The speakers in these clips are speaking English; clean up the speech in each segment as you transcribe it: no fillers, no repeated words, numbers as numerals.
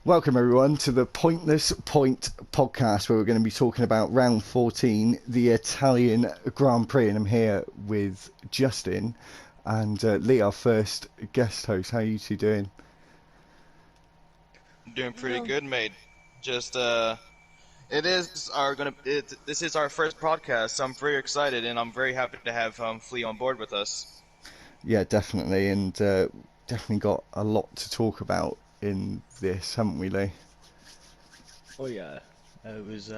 Welcome everyone to the Pointless Point podcast, where we're going to be talking about round 14, the Italian Grand Prix, and I'm here with Justin and Lee, our first guest host. How are you two doing? Doing pretty Yeah, good, mate. Just this is our first podcast. So I'm very excited, and I'm very happy to have Flea on board with us. Yeah, definitely, and definitely got a lot to talk about in this, haven't we, Lee? oh yeah, it was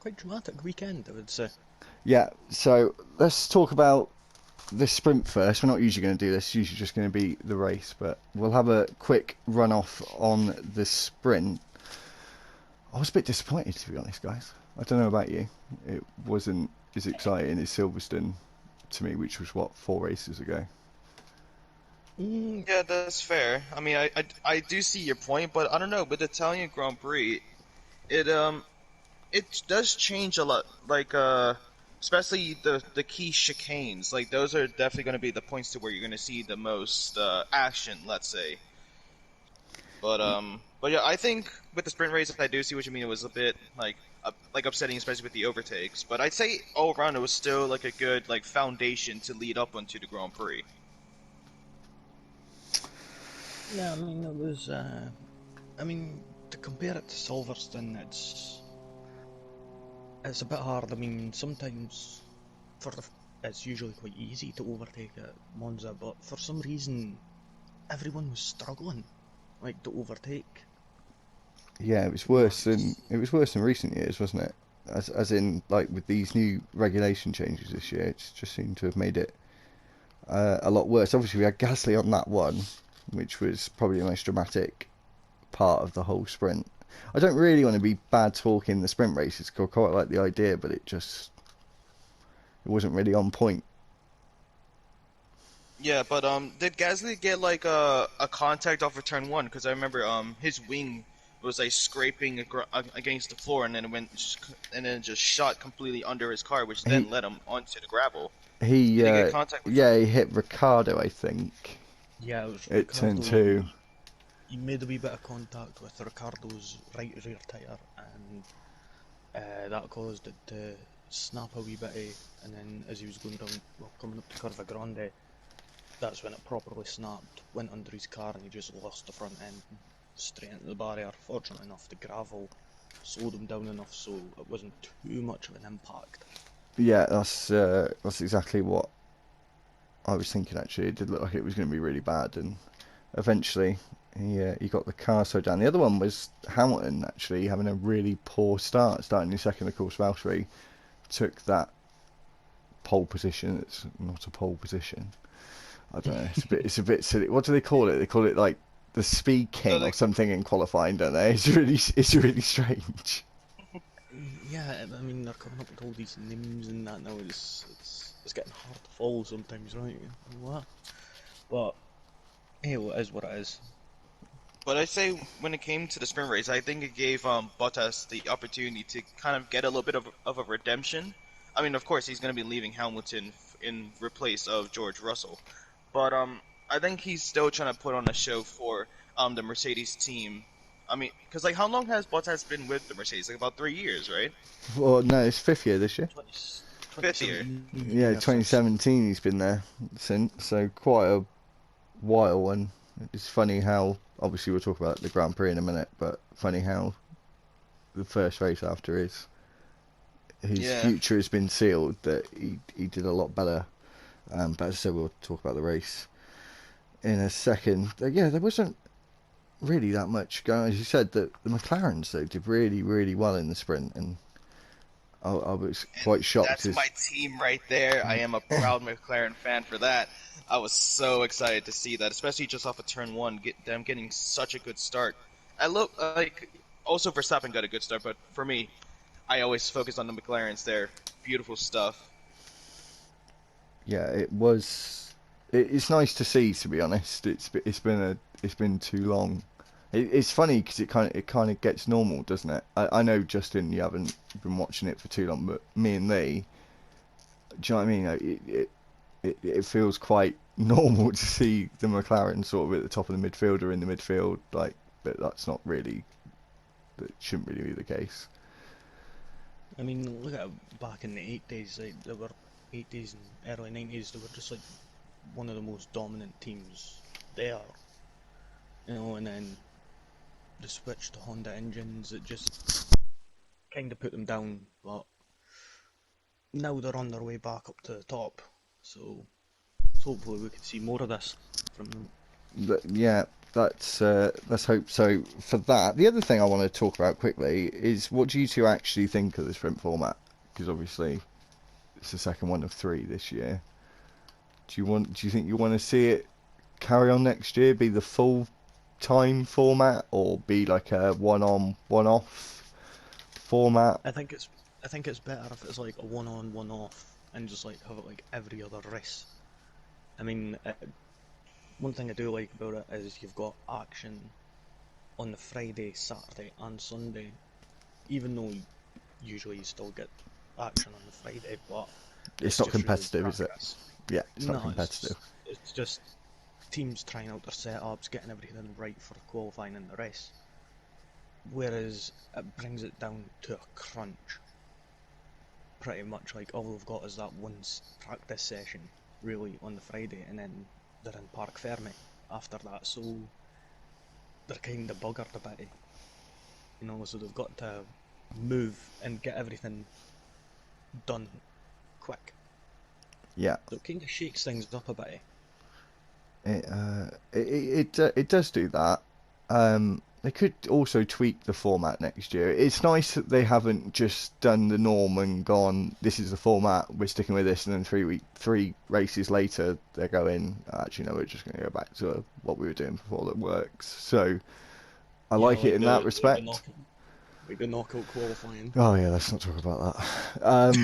quite dramatic weekend, I would say. Yeah, so let's talk about the sprint first. We're not usually going to do this, it's usually just going to be the race, but we'll have a quick run off on the sprint. I was a bit disappointed, to be honest, guys. I don't know about you. It wasn't as exciting as Silverstone to me, which was, what, 4 races ago? Mm, Yeah, that's fair. I mean, I do see your point, but I don't know. With the Italian Grand Prix, it it does change a lot. Especially the key chicanes. Like those are definitely going to be the points to where you're going to see the most action. Let's say. But yeah, I think with the sprint race, I do see what you mean. It was a bit like upsetting, especially with the overtakes. But I'd say all around it was still like a good like foundation to lead up onto the Grand Prix. yeah, I mean it was. I mean to compare it to Silverstone, it's a bit hard. I mean sometimes for the, it's usually quite easy to overtake at Monza, but for some reason everyone was struggling like to overtake. Yeah, it was worse than recent years, wasn't it? As in, like with these new regulation changes this year, it's just seemed to have made it a lot worse. Obviously, we had Gasly on that one, which was probably the most dramatic part of the whole sprint. I don't really want to be bad talking the sprint races, 'cause I quite like the idea, but it wasn't really on point. Yeah, but did Gasly get like a contact off of turn one? Because I remember his wing was like scraping against the floor, and then and then just shot completely under his car, which He then led him onto the gravel. he Did he get contact with yeah, someone? he hit Ricardo, I think, Yeah, it was at turn Ricardo. two. He made a wee bit of contact with Ricardo's right rear tyre, and that caused it to snap a wee bit, and then as he was going down, well, coming up to Curva Grande, that's when it properly snapped, went under his car, and he just lost the front end straight into the barrier. Fortunately enough, the gravel slowed him down enough so it wasn't too much of an impact. Yeah, that's exactly what I was thinking. Actually, it did look like it was going to be really bad, and eventually he got the car slowed down. The other one was Hamilton actually having a really poor start, starting in second. Of course, Valtteri took that pole position. It's not a pole position. I don't know. It's a bit silly. What do they call it? They call it like the Speed So King or like, something in qualifying, don't they? It's really strange. Yeah, I mean, they're coming up with all these names and that now. It's getting hard to follow sometimes, right? What? But hey, well, it is what it is. but I say when it came to the sprint race, I think it gave Bottas the opportunity to kind of get a little bit of a redemption. I mean, of course, he's going to be leaving Hamilton in replace of George Russell, but I think he's still trying to put on a show for the Mercedes team. I mean, because like, how long has Bottas been with the Mercedes? Like about 3 years, right? Well, no, it's fifth year this year. 20, Fifth year. 2017 Yeah, year, so 2017 he's been there since, so quite a while. And it's funny how, obviously we'll talk about the Grand Prix in a minute, but funny how the first race after his Yeah. future has been sealed, that he did a lot better. But as I said, we'll talk about the race in a second. Yeah, there wasn't really that much going. As you said, that the McLarens though did really really well in the sprint, and I was And quite shocked that's as my team right there. I am a proud McLaren fan for that. I was so excited to see that, especially just off of turn one, get them getting such a good start. I look like also Verstappen got a good start, but for me, I always focus on the McLarens there. Beautiful stuff. yeah, it was. It's nice to see, to be honest. It's been too long. It's funny because it kind of gets normal, doesn't it? I know, Justin, you haven't been watching it for too long, but me and Lee, do you know what I mean? It feels quite normal to see the McLaren sort of at the top of the midfield or in the midfield, like but that's not really, that shouldn't really be the case. I mean, look at it back in the 80s, like, there were 80s and early 90s, they were just like one of the most dominant teams there, you know, and then the switch to Honda engines, it just kind of put them down, but now they're on their way back up to the top, so hopefully we can see more of this from them. Yeah, let's hope so for that. The other thing I want to talk about quickly is, what do you two actually think of the sprint format? Because obviously it's the second one of 3 this year. Do you think you want to see it carry on next year, be the full time format, or be like a one on one off format? I think it's better if it's like a one on, one off, and just like have it like every other race. I mean, one thing I do like about it is you've got action on the Friday, Saturday, and Sunday. Even though usually you still get action on the Friday, but It's it's not just really competitive, is it? practice. Yeah, it's not No, competitive. it's just teams trying out their setups, getting everything right for qualifying and the race. Whereas it brings it down to a crunch. Pretty much like all we've got is that one practice session, really, on the Friday, and then they're in Parc Ferme after that, so they're kind of buggered a bit, you know, so they've got to move and get everything done quick. Yeah. So it kind of shakes things up a bit. It does do that. They could also tweak the format next year. It's nice that they haven't just done the norm and gone, this is the format, we're sticking with this, and then 3 races later they're going, actually no, we're just going to go back to what we were doing before that works. So I like it in that respect. Like the knockout qualifying. Oh yeah, let's not talk about that.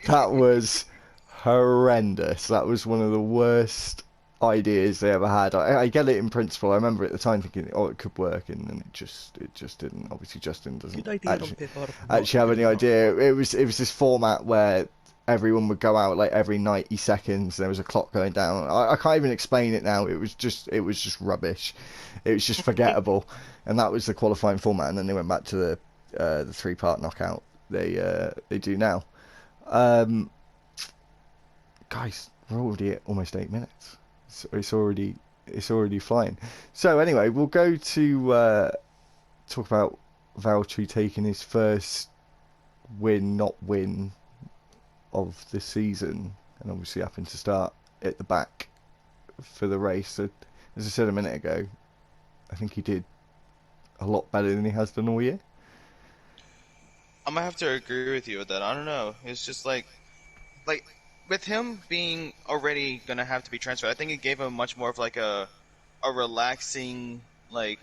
That was horrendous. That was one of the worst ideas they ever had. I get it in principle. I remember at the time thinking, oh, it could work, and then it just didn't. Obviously, Justin doesn't Good idea on paper, actually have any idea. It was this format where everyone would go out like every 90 seconds. There was a clock going down. I can't even explain it now. It was just rubbish. It was just forgettable. And that was the qualifying format. And then they went back to the 3-part knockout they do now. Guys, we're already at almost 8 minutes. It's already flying. So anyway, we'll go to talk about Valtteri taking his first not win of the season, and obviously happened to start at the back for the race. So, as I said a minute ago, I think he did a lot better than he has done all year. I'm gonna have to agree with you with that. I don't know. It's just like with him being already gonna have to be transferred, I think it gave him much more of like a relaxing like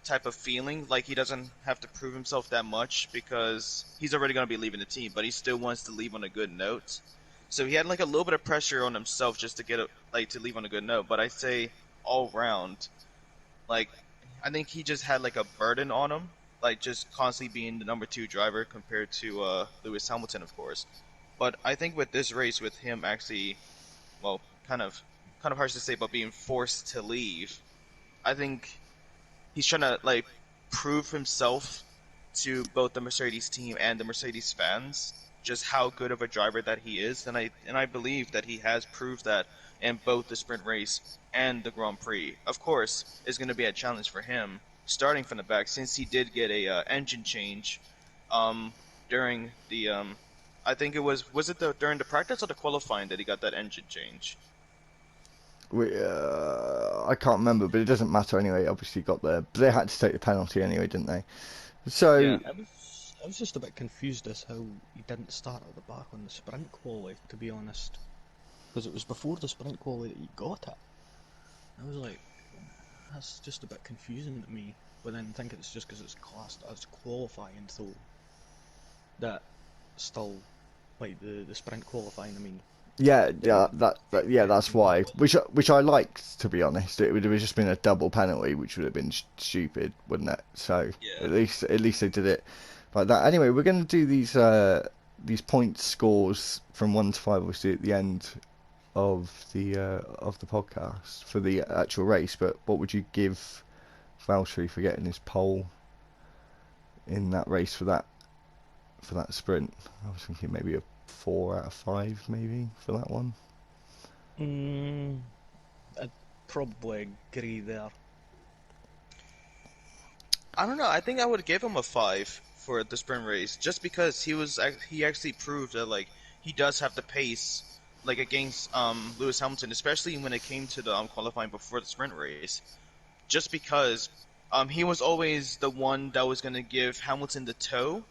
type of feeling. Like he doesn't have to prove himself that much because he's already gonna be leaving the team, but he still wants to leave on a good note. So he had like a little bit of pressure on himself just to get to leave on a good note. But I say all round, like I think he just had like a burden on him, like just constantly being the number 2 driver compared to Lewis Hamilton, of course. But I think with this race, with him actually, well, kind of harsh to say, but being forced to leave, I think he's trying to like prove himself to both the Mercedes team and the Mercedes fans just how good of a driver that he is, and I believe that he has proved that in both the sprint race and the Grand Prix. Of course, it's going to be a challenge for him starting from the back since he did get a engine change during the I think it was it during the practice or the qualifying that he got that engine change? I can't remember, but it doesn't matter anyway. Obviously, got there. But they had to take the penalty anyway, didn't they? So Yeah. I was just a bit confused as how he didn't start at the back on the sprint quali, to be honest, because it was before the sprint quali that he got it. I was like, that's just a bit confusing to me. But then I think it's just because it's classed as qualifying, so that still like the sprint qualifying. I mean, that's why. Which I liked, to be honest. It would have just been a double penalty, which would have been stupid, wouldn't it? So Yeah. at least they did it like that. Anyway, we're going to do these point scores from 1 to 5, obviously at the end of the podcast for the actual race. But what would you give Valtteri for getting his pole in that race for that sprint? I was thinking maybe a 4 out of 5 maybe for that one. I'd probably agree there. I don't know. I think I would give him a 5 for the sprint race, just because he actually proved that like he does have the pace like against Lewis Hamilton, especially when it came to the qualifying before the sprint race. Just because he was always the one that was gonna give Hamilton the toe.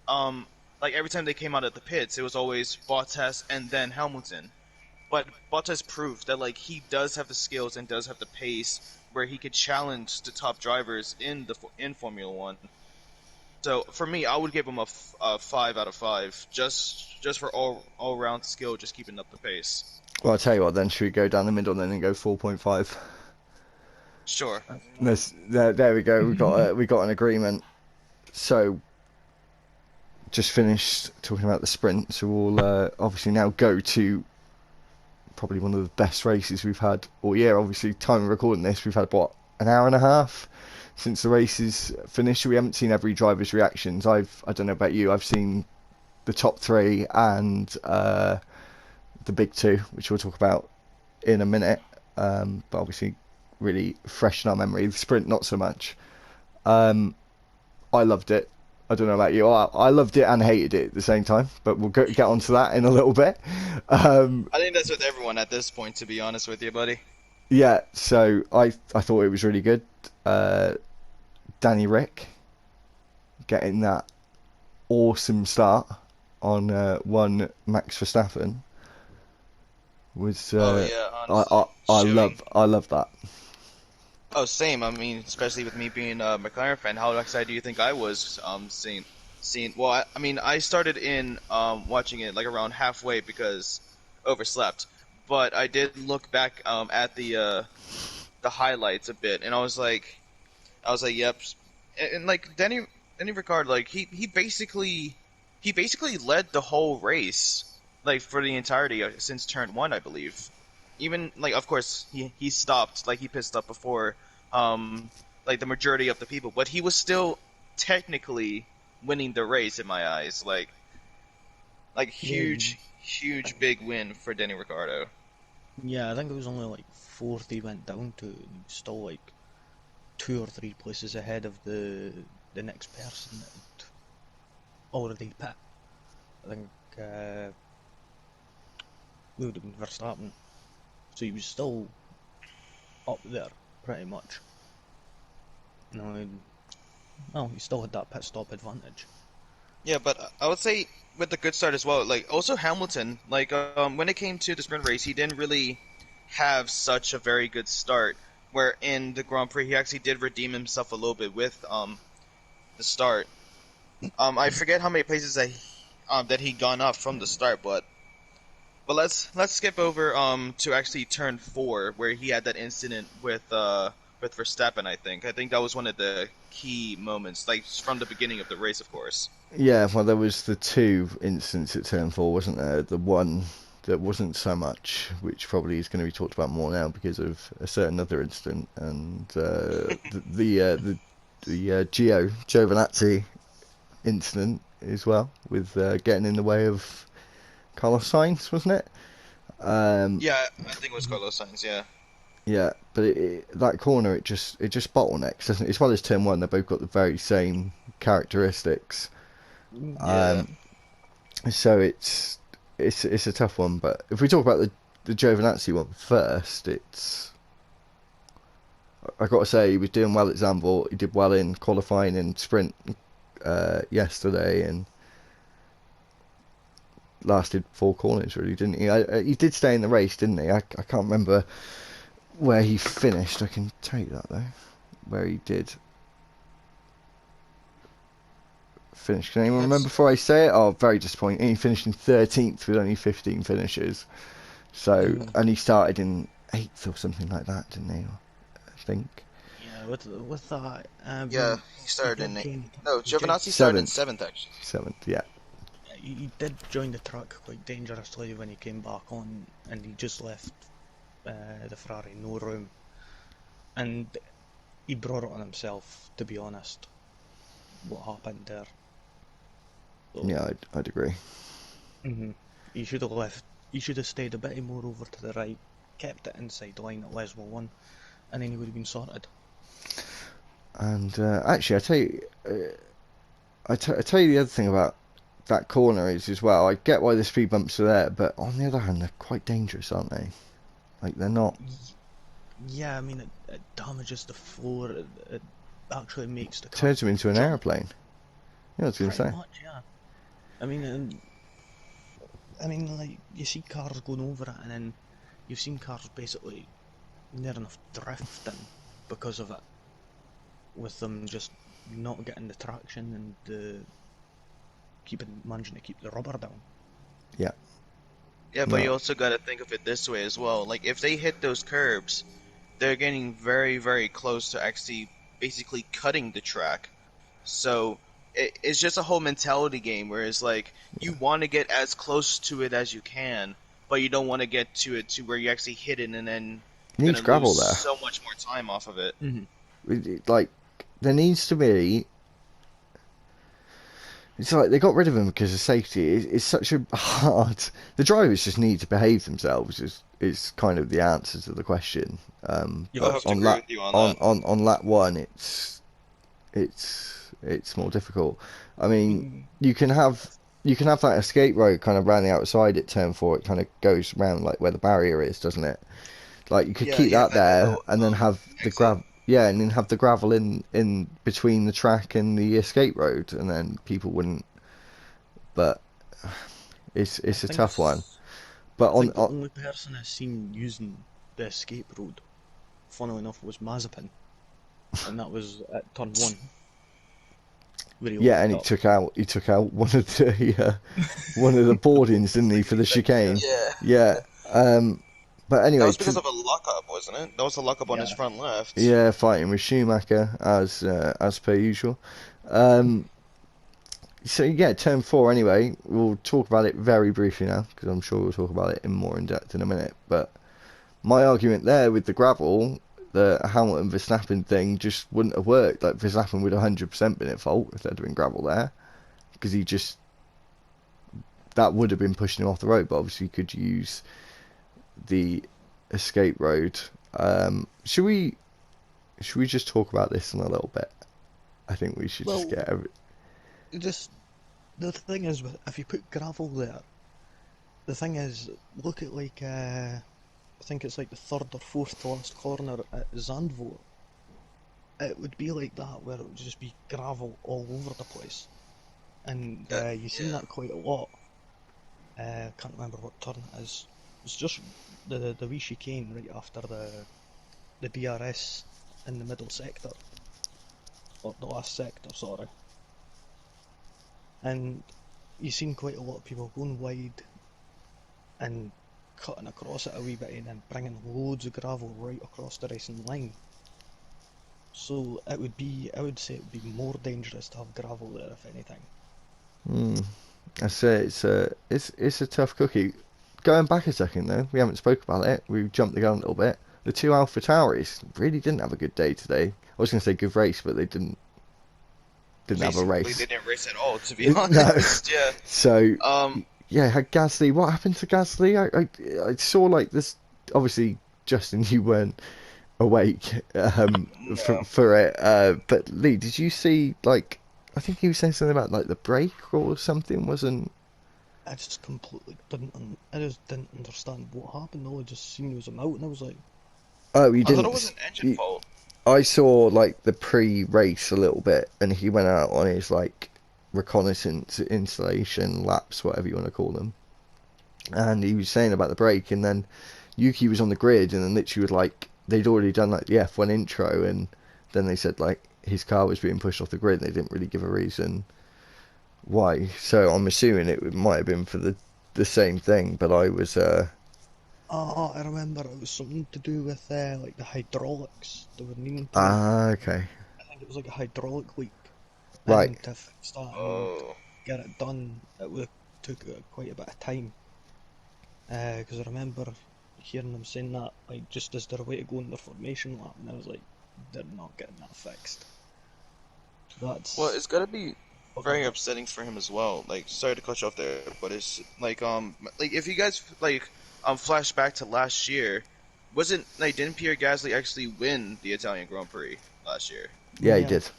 Like every time they came out of the pits, it was always Bottas and then Hamilton. But Bottas proved that like he does have the skills and does have the pace where he could challenge the top drivers in Formula One. So for me, I would give him a 5 out of 5, just for all round skill, just keeping up the pace. Well, I'll tell you what then, should we go down the middle then and go 4.5? Sure. There we go, we got an agreement. So, just finished talking about the sprint, so we'll obviously now go to probably one of the best races we've had all year. Obviously, time of recording this, we've had, what, an hour and a half since the race is finished. We haven't seen every driver's reactions. I don't know about you, I've seen the top 3 and the big 2, which we'll talk about in a minute. But obviously, really fresh in our memory. The sprint, not so much. I loved it. I don't know about you. I loved it and hated it at the same time, but we'll get onto that in a little bit. I think that's with everyone at this point, to be honest with you, buddy. Yeah, so I thought it was really good. Danny Rick getting that awesome start on one Max Verstappen was. Honestly, I love that. Oh, same. I mean, especially with me being a McLaren fan, how excited do you think I was seeing? Well, I mean, I started in watching it like around halfway because overslept, but I did look back at the highlights a bit, and I was like, yep. And like Danny Ricciardo, like he basically led the whole race, like for the entirety since turn 1, I believe. Even like, of course, he stopped, like he pit stopped before, like the majority of the people, but he was still technically winning the race in my eyes. Like huge big win for Danny Ricciardo. Yeah, I think it was only like 4th he went down to, and he was still like 2 or 3 places ahead of the next person that had already pit. I think it would have been Verstappen. So he was still up there, pretty much. Well, he still had that pit stop advantage. Yeah, but I would say with the good start as well. Like also Hamilton, like when it came to the sprint race, he didn't really have such a very good start. Where in the Grand Prix, he actually did redeem himself a little bit with the start. I forget how many places that he gone up from the start, but let's skip over to actually turn 4 where he had that incident with Verstappen. I think that was one of the key moments, like from the beginning of the race, of course. Yeah, well, there was the 2 incidents at turn 4, wasn't there? The one that wasn't so much, which probably is going to be talked about more now because of a certain other incident, and the Giovinazzi incident as well, with getting in the way of Carlos Sainz, wasn't it? Yeah, I think it was Carlos Sainz. Yeah. Yeah, but that corner, it just bottlenecks, doesn't it? As well as turn 1, they both got the very same characteristics. Yeah. So it's a tough one, but if we talk about the Giovinazzi one first, I got to say he was doing well at Zandvoort. He did well in qualifying and sprint yesterday, and lasted 4 corners really, didn't he? He did stay in the race, didn't he? I can't remember where he finished. I can tell you that though, where he did finish. Can anyone remember before I say it? Oh, very disappointing. He finished in 13th with only 15 finishes. So, and he started in 8th or something like that, didn't he? I think. Yeah, with that. Yeah, he started in 8th. No, Giovinazzi started in 7th actually. 7th, yeah. he did join the track quite dangerously when he came back on, and he just left the Ferrari no room, and he brought it on himself, to be honest. What happened there? So, Yeah, I'd agree. he should have left. He should have stayed a bit more over to the right, kept it inside line at Les 1, and then he would have been sorted. And actually, I tell you the other thing about that corner is as well. I get why the speed bumps are there, but on the other hand, they're quite dangerous, aren't they? Like they're not. Yeah, I mean, it damages the floor. It actually makes the car Turns them into an jump. airplane. Yeah, I was going to Pretty say. much, yeah. Like you see cars going over it, and then you've seen cars basically near enough drifting because of it, with them just not getting the traction and managing to keep the rubber down. Yeah. Yeah, but you No. also got to think of it this way as well. Like, if they hit those curbs, they're getting very, very close to actually basically cutting the track. So it's just a whole mentality game where it's like you want to get as close to it as you can, but you don't want to get to it to where you actually hit it and then You you're need gonna lose gravel there. so much more time off of it. Like there needs to be. It's like they got rid of him because of safety. It's such a hard. The drivers just need to behave themselves. Is kind of the answer to the question. Yeah, I But have to on agree lap with you on that. on lap one, it's more difficult. I mean, Mm, you can have that escape road kind of around the outside at turn four. It kind of goes around like where the barrier is, doesn't it? Like you could Yeah, keep you have that that there little and then have the exit. yeah, and then have the gravel in between the track and the escape road, and then people wouldn't. But I it's a think tough one. But I think the on only person I've seen using the escape road, funnily enough, was Mazepin, and that was at turn 1, where he yeah, and locked up. he took out one of the boardings, didn't he, for Safety the sticks, yeah. chicane? Yeah, Yeah. But that anyway, was because of a lockup, wasn't it? That was a lockup on his Yeah. front left. yeah, fighting with Schumacher as per usual. Um, so yeah, turn four. Anyway, we'll talk about it very briefly now because I'm sure we'll talk about it in more in depth in a minute. But my argument there with the gravel, the Hamilton Verstappen thing just wouldn't have worked. Like Verstappen would 100% been at fault if there'd been gravel there because that would have been pushing him off the road. But obviously, you could use the escape road. Should we just talk about this in a little bit? I think we should just Well, get just the thing is, if you put gravel there, the thing is, look at like I think it's like the third or fourth to last corner at Zandvoort. It would be like that, where it would just be gravel all over the place, and you've seen Yeah. that quite a lot. Can't remember what turn it is. It's just the wee chicane right after the DRS in the middle sector, or the last sector, sorry. And you've seen quite a lot of people going wide and cutting across it a wee bit and then bringing loads of gravel right across the racing line. So I would say it would be more dangerous to have gravel there, if anything. I say it's a tough cookie. Going back a second though, we haven't spoke about it. We jumped the gun a little bit. The two Alpha Tauris really didn't have a good day today. I was going to say good race, but they didn't have a Basically, they race. didn't race at all, to be No. honest. Yeah. So Um. yeah, had Gasly. What happened to Gasly? I saw like this. Obviously, Justin, you weren't awake No. for it. But Lee, did you see like? I think he was saying something about like the brake or something. Wasn't? I just completely I just didn't understand what happened. All I just seen was him out, and I was like, Oh, you I thought it was didn't. an engine You, fault. I saw like the pre-race a little bit, and he went out on his like reconnaissance installation laps, whatever you want to call them, and he was saying about the brake, and then Yuki was on the grid, and then literally was like they'd already done like the F1 intro, and then they said like his car was being pushed off the grid. And they didn't really give a reason why. So I'm assuming it might have been for the same thing, but I was oh, I remember it was something to do with like the hydraulics. They were needing to. okay, I think it was like a hydraulic leak, right, and to fix that and Oh. get it done, it would took quite a bit of time. Because I remember hearing them saying that, like, just as they're way to go in the formation lap, and I was like, they're not getting that fixed. Well, That's it's gotta be bugging very me. upsetting for him as well. Like, sorry to cut you off there, but it's like if you guys flash back to last year, wasn't like didn't Pierre Gasly actually win the Italian Grand Prix last year? Yeah, he Yeah. did.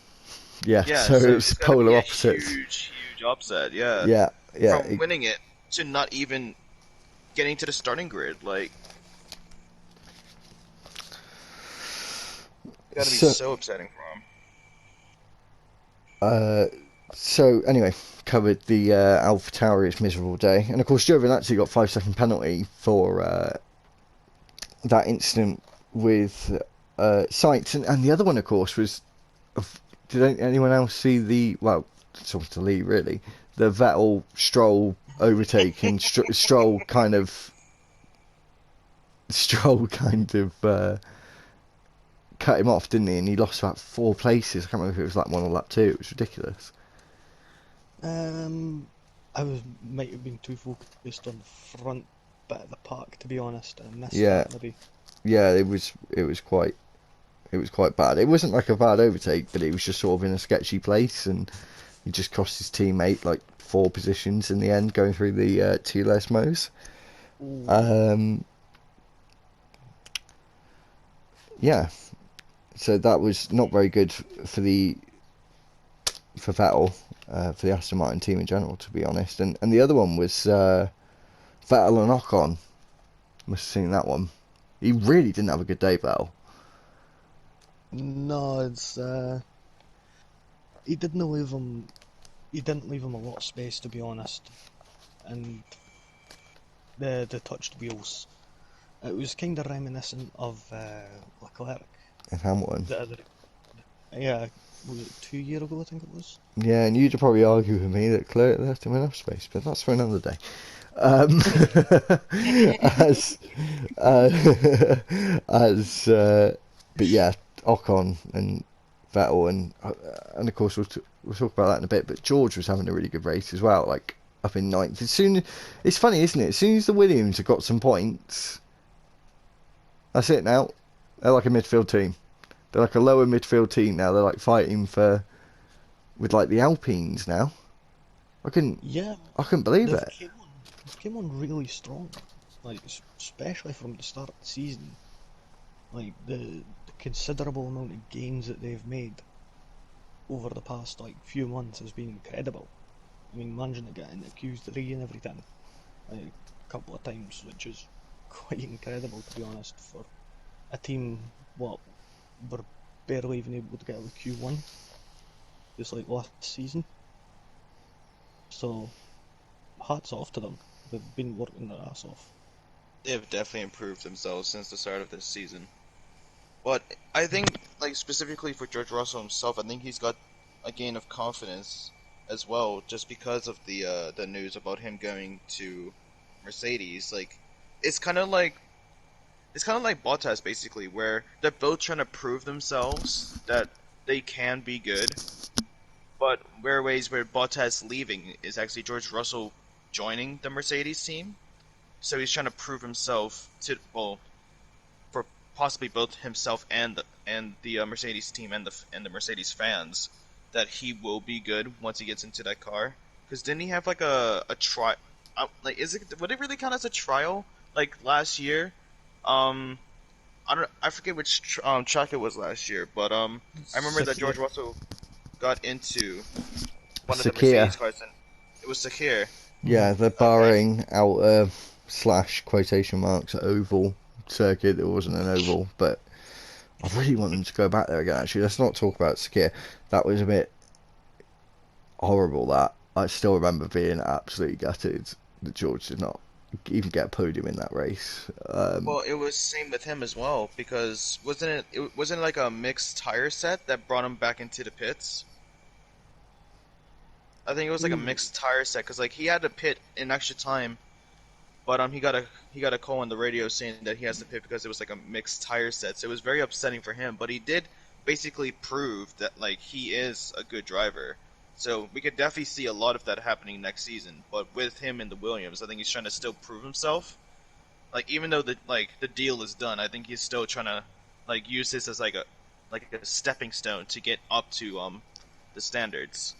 Yeah, Yeah, so so it's it's gotta polar be a opposites. huge upset. Yeah, Yeah, yeah, from winning it to not even getting to the starting grid. Like, it gotta be so so upsetting for him. uh, so anyway, covered the AlphaTauri's miserable day, and of course Giovinazzi got 5 second penalty for that incident with Sainz, and the other one, of course, was. Did anyone else see the? Well, it's up to Lee really. The Vettel Stroll overtake, and Stroll kind of cut him off, didn't he? And he lost about 4 places. I can't remember if it was lap 1 or lap 2. It was ridiculous. I might have been too focused on the front bit of the park, to be honest, and missed Yeah, that maybe. yeah, it was quite bad. It wasn't like a bad overtake, but it was just sort of in a sketchy place, and he just cost his teammate like 4 positions in the end, going through the two less mows. Ooh. Um, yeah, so that was not very good for Vettel, for the Aston Martin team in general, to be honest. And the other one was Vettel and Ocon. Must have seen that one. He really didn't have a good day, Vettel. No, it's he didn't leave him. He didn't leave him a lot of space, to be honest. And the touched wheels, it was kind of reminiscent of Leclerc. In Hamilton. The other, yeah, was it 2 years ago? I think it was. Yeah, and you'd probably argue with me that Leclerc left him enough space, but that's for another day. Um, as uh, but yeah, Ocon and Vettel, and of course we'll talk about that in a bit. But George was having a really good race as well, like up in ninth. It's funny, isn't it? As soon as the Williams have got some points, that's it now. They're like a midfield team. They're like a lower midfield team now. They're like fighting with like the Alpines now. I couldn't Yeah, I couldn't believe they've it. came on really strong, like especially from the start of the season. Like the considerable amount of gains that they've made over the past like few months has been incredible. I mean, managing to get into Q3 and everything, like a couple of times, which is quite incredible, to be honest, for a team what were barely even able to get out of Q1 just like last season. So hats off to them. They've been working their ass off. They've definitely improved themselves since the start of this season. But I think, like specifically for George Russell himself, I think he's got a gain of confidence as well, just because of the news about him going to Mercedes. Like, it's kind of like it's kind of like Bottas basically, where they're both trying to prove themselves that they can be good. But where ways where Bottas leaving is actually George Russell joining the Mercedes team. So he's trying to prove himself to for possibly both himself and the Mercedes team and the Mercedes fans that he will be good once he gets into that car. Because didn't he have like a try? Like, is it would it really count as a trial? Like last year, um, I forget which track it was last year, but I remember that Sakir. George Russell got into one of the Sakir. Mercedes cars, and it was Sakir. Hmm. Yeah, the Okay. barring outer slash quotation marks oval circuit. It wasn't an oval, but I really want them to go back there again. Actually, let's not talk about Sakir. That was a bit horrible. That I still remember being absolutely gutted that George did not even get a podium in that race. Well, it was same with him as well because wasn't it like a mixed tire set that brought him back into the pits? I think it was like a Ooh. mixed tire set because like he had to pit in extra time, but he got a call on the radio saying that he has to pit because it was like a mixed tire set. So it was very upsetting for him, but he did basically prove that like he is a good driver. So we could definitely see a lot of that happening next season. But with him in the Williams, I think he's trying to still prove himself. Like even though the deal is done, I think he's still trying to like use this as like a stepping stone to get up to the standards.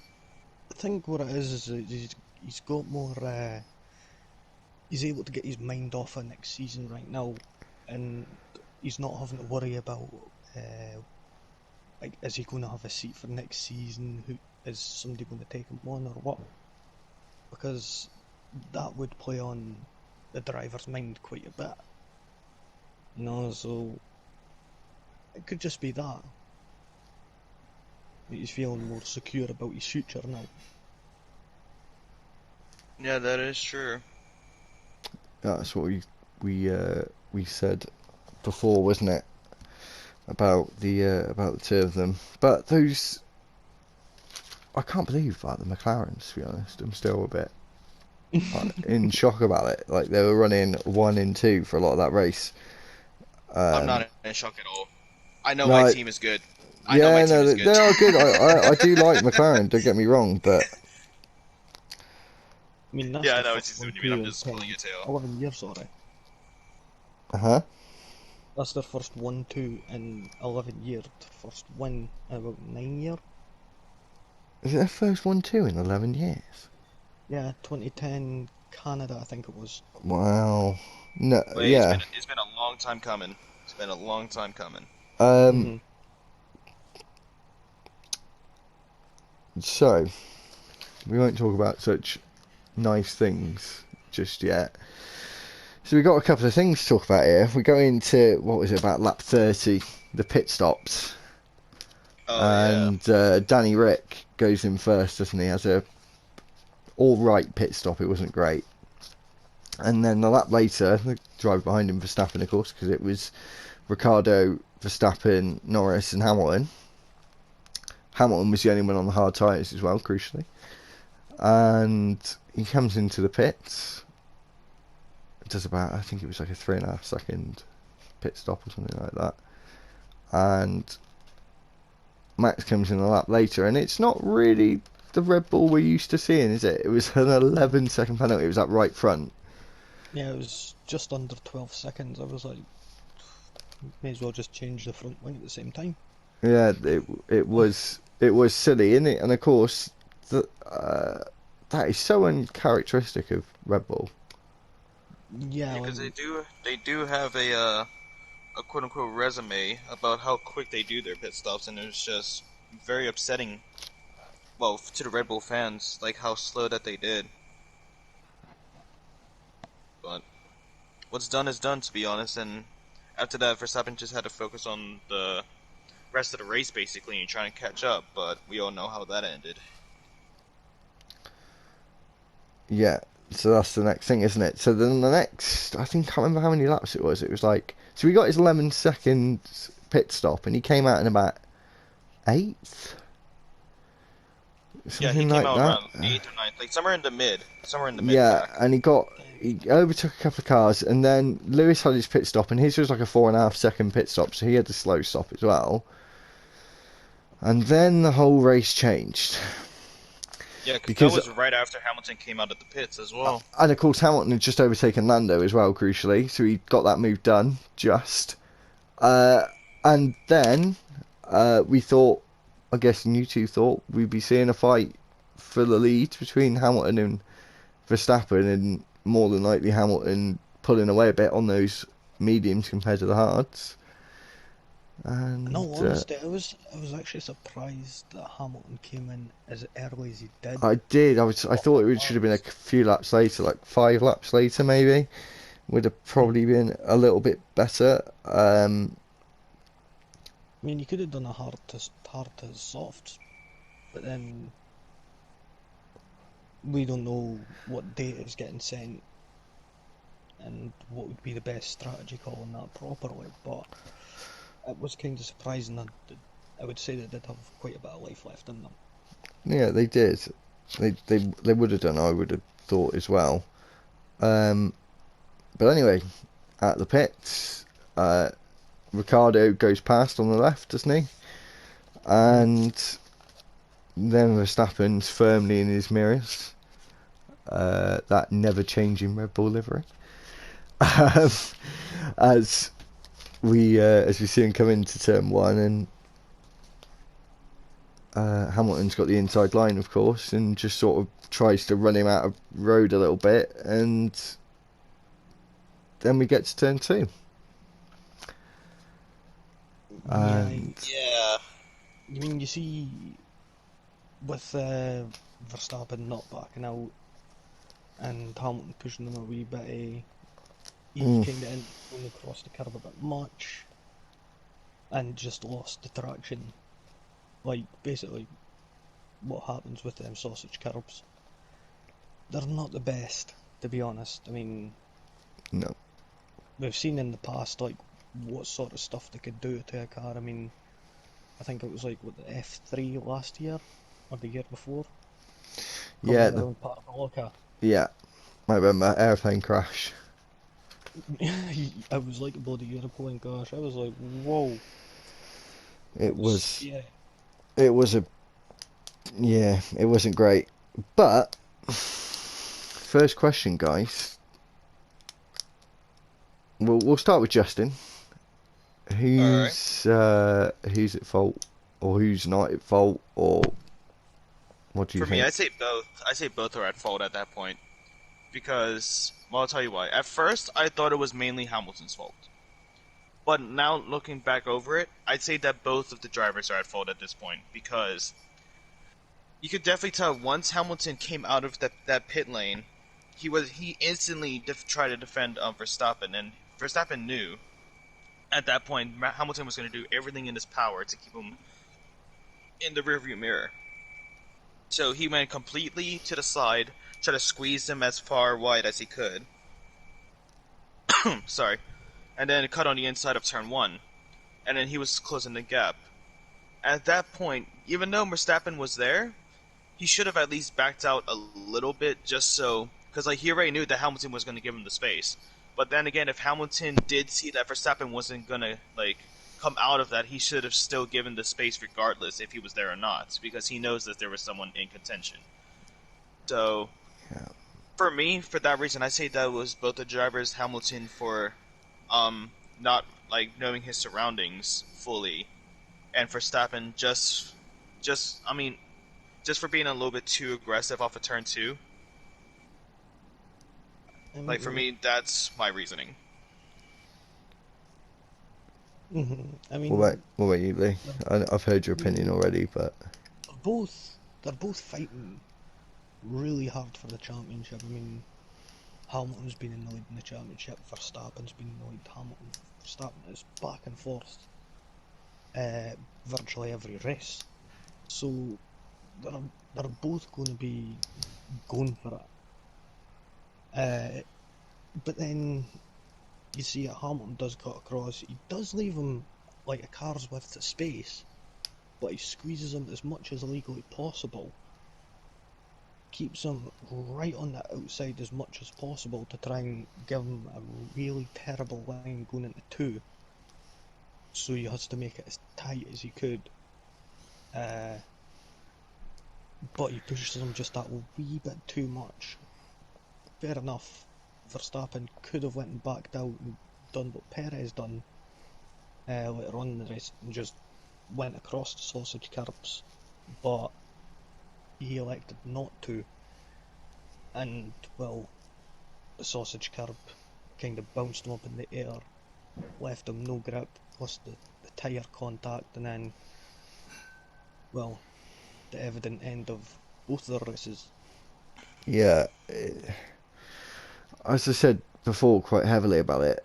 I think what it is that he's got more. He's able to get his mind off of next season right now, and he's not having to worry about like, is he going to have a seat for next season? Who is somebody going to take him on or what? Because that would play on the driver's mind quite a bit. You know, so it could just be that. He's feeling more secure about his future now. Yeah, that is true. That's what we said before, wasn't it? About the two of them. But those, I can't believe about the McLarens. To be honest, I'm still a bit in shock about it. Like they were running 1 and 2 for a lot of that race. I'm not in shock at all. I know my No, team is good. I know my yeah, team no, is they good. are good. I do like McLaren. Don't get me wrong, but I mean, that's Yeah, I their know first what one you mean. two I'm in just pulling 10, your tail. 11 years, sorry. uh-huh. That's their first 1-2 in 11 years. First win in about 9 years. Is it their first 1-2 in 11 years? Yeah, 2010 Canada, I think it was. Wow. No, But hey, yeah. it's been a long time coming. It's been a long time coming. Um. hmm So we won't talk about such nice things just yet. So we've got a couple of things to talk about here. We go into, what was it, about lap 30, the pit stops. Oh yeah. And Danny Rick goes in first, doesn't he? Has a all-right pit stop. It wasn't great. And then the lap later, the driver behind him, Verstappen, of course, because it was Ricciardo, Verstappen, Norris and Hamilton. Hamilton was the only one on the hard tyres as well, crucially. And he comes into the pits. It does about, I think it was like a 3.5 second pit stop or something like that. And Max comes in a lap later, and it's not really the Red Bull we're used to seeing, is it? It was an 11-second penalty. It was up right front. Yeah, it was just under 12 seconds. I was like, may as well just change the front wing at the same time. Yeah, it was silly, isn't it? And of course, that is so uncharacteristic of Red Bull. Yeah, Because they do have a quote unquote resume about how quick they do their pit stops, and it was just very upsetting. Well, to the Red Bull fans, like how slow that they did. But what's done is done, to be honest. And after that, Verstappen just had to focus on the rest of the race basically and trying to catch up. But we all know how that ended. Yeah, so that's the next thing, isn't it? So then the next, I think, I can't remember how many laps it was. It was like, so he got his 11-second pit stop, and he came out in about 8th, Yeah, he something came like out that. around 8th or 9th, like somewhere in the mid Yeah, pack. and he overtook a couple of cars, and then Lewis had his pit stop, and his was like a 4.5 second pit stop, so he had the slow stop as well. And then the whole race changed. Yeah, because Because, that was right after Hamilton came out of the pits as well. and of course, Hamilton had just overtaken Lando as well, crucially, so he got that move done, just. And then we thought, I guess you two thought, we'd be seeing a fight for the lead between Hamilton and Verstappen, and more than likely Hamilton pulling away a bit on those mediums compared to the hards. And in all honesty, I was actually surprised that Hamilton came in as early as he did. I did. I thought should have been a few laps later, like 5 laps later, maybe. Would have probably been a little bit better. I mean, you could have done a hard to soft, but then we don't know what data is getting sent and what would be the best strategy calling that properly. But it was kind of surprising that I would say they did have quite a bit of life left in them. Yeah, they did. They would have done. I would have thought as well. But anyway, at the pits, Ricardo goes past on the left, doesn't he? And then Verstappen's firmly in his mirrors. That never-changing Red Bull livery. Um, as we see him come into turn one, and Hamilton's got the inside line, of course, and just sort of tries to run him out of road a little bit, and then we get to turn two. Yeah, Yeah. you mean you see with Verstappen not backing out and Hamilton pushing him a wee bit, he kind of ended up going across the curb a bit much and just lost the traction. Like, basically, what happens with them sausage curbs. They're not the best, to be honest. I mean, No. we've seen in the past, like, what sort of stuff they could do to a car. I mean, I think it was like, what, the F3 last year? Or the year before? Yeah, Coming around Parabolica. yeah. I remember airplane crash. I was like a bloody airplane crash. I was like, whoa. It was scary. it was a yeah, it wasn't great. But first question, guys. We'll start with Justin. Who's at fault, or who's not at fault, or what do you For me, think? I say both. I say both are at fault at that point because, well, I'll tell you why. At first, I thought it was mainly Hamilton's fault, but now looking back over it, I'd say that both of the drivers are at fault at this point because you could definitely tell once Hamilton came out of that pit lane, he instantly tried to defend Verstappen, and Verstappen knew at that point Hamilton was going to do everything in his power to keep him in the rearview mirror. So he went completely to the side, tried to squeeze him as far wide as he could. Sorry, and then cut on the inside of turn one, and then he was closing the gap. At that point, even though Verstappen was there, he should have at least backed out a little bit, just so, because like he already knew that Hamilton was going to give him the space. But then again, if Hamilton did see that Verstappen wasn't going to like come out of that, he should have still given the space regardless if he was there or not, because he knows that there was someone in contention. So, Yeah. for me, for that reason, I say that was both the drivers, Hamilton for not like knowing his surroundings fully, and Verstappen just I mean just for being a little bit too aggressive off of turn two. I Like for mean, me, that's my reasoning. I What about you, Lee? they're, I've heard your opinion they're already, but both fighting really hard for the championship. I mean, Hamilton's been in the lead in the championship. Verstappen's been in the lead. Verstappen is back and forth, virtually every race. So they're they're both going to be going for it. But then you see that Hamilton does cut across. He does leave him like a car's width of space, but he squeezes him as much as legally possible. Keeps him right on the outside as much as possible to try and give him a really terrible line going into two. So he has to make it as tight as he could. But he pushes him just that wee bit too much. Fair enough. Verstappen could have went and backed out and done what Perez done later on in the race and just went across the sausage curbs, but he elected not to. And well, the sausage curb kind of bounced him up in the air, left him no grip, plus the tyre contact, and then, well, the evident end of both the races. yeah, as I said before, quite heavily about it.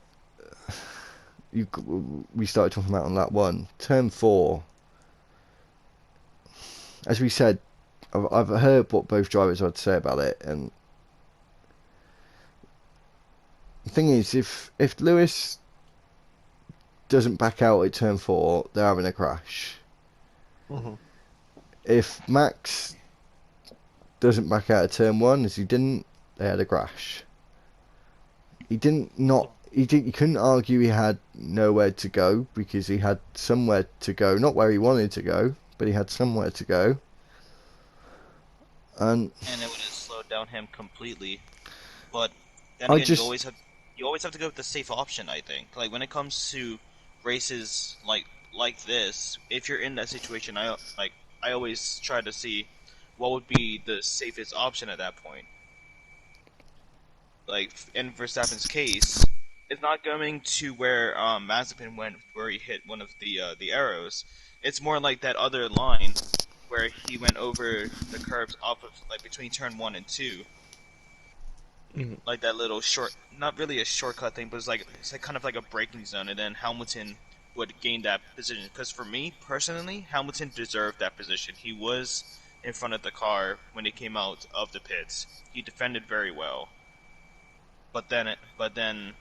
We started talking about on lap one, turn four. As we said, I've heard what both drivers had to say about it, and the thing is, if Lewis doesn't back out at turn four, they're having a crash. Mm-hmm. If Max doesn't back out at turn one, as he didn't, they had a crash. He couldn't argue he had nowhere to go because he had somewhere to go, not where he wanted to go, but he had somewhere to go. And and it would have slowed down him completely. But then I again, just you always have to go with the safe option. I think, like when it comes to races like this, if you're in that situation, I always try to see what would be the safest option at that point. Like in Verstappen's case, it's not going to where Mazepin went, where he hit one of the arrows. It's more like that other line where he went over the curbs off of like between turn 1 and 2, Mhm. like that little short, not really a shortcut thing, but it's like kind of like a braking zone, and then Hamilton would gain that position. Because for me personally, Hamilton deserved that position. He was in front of the car when it came out of the pits. He defended very well, but then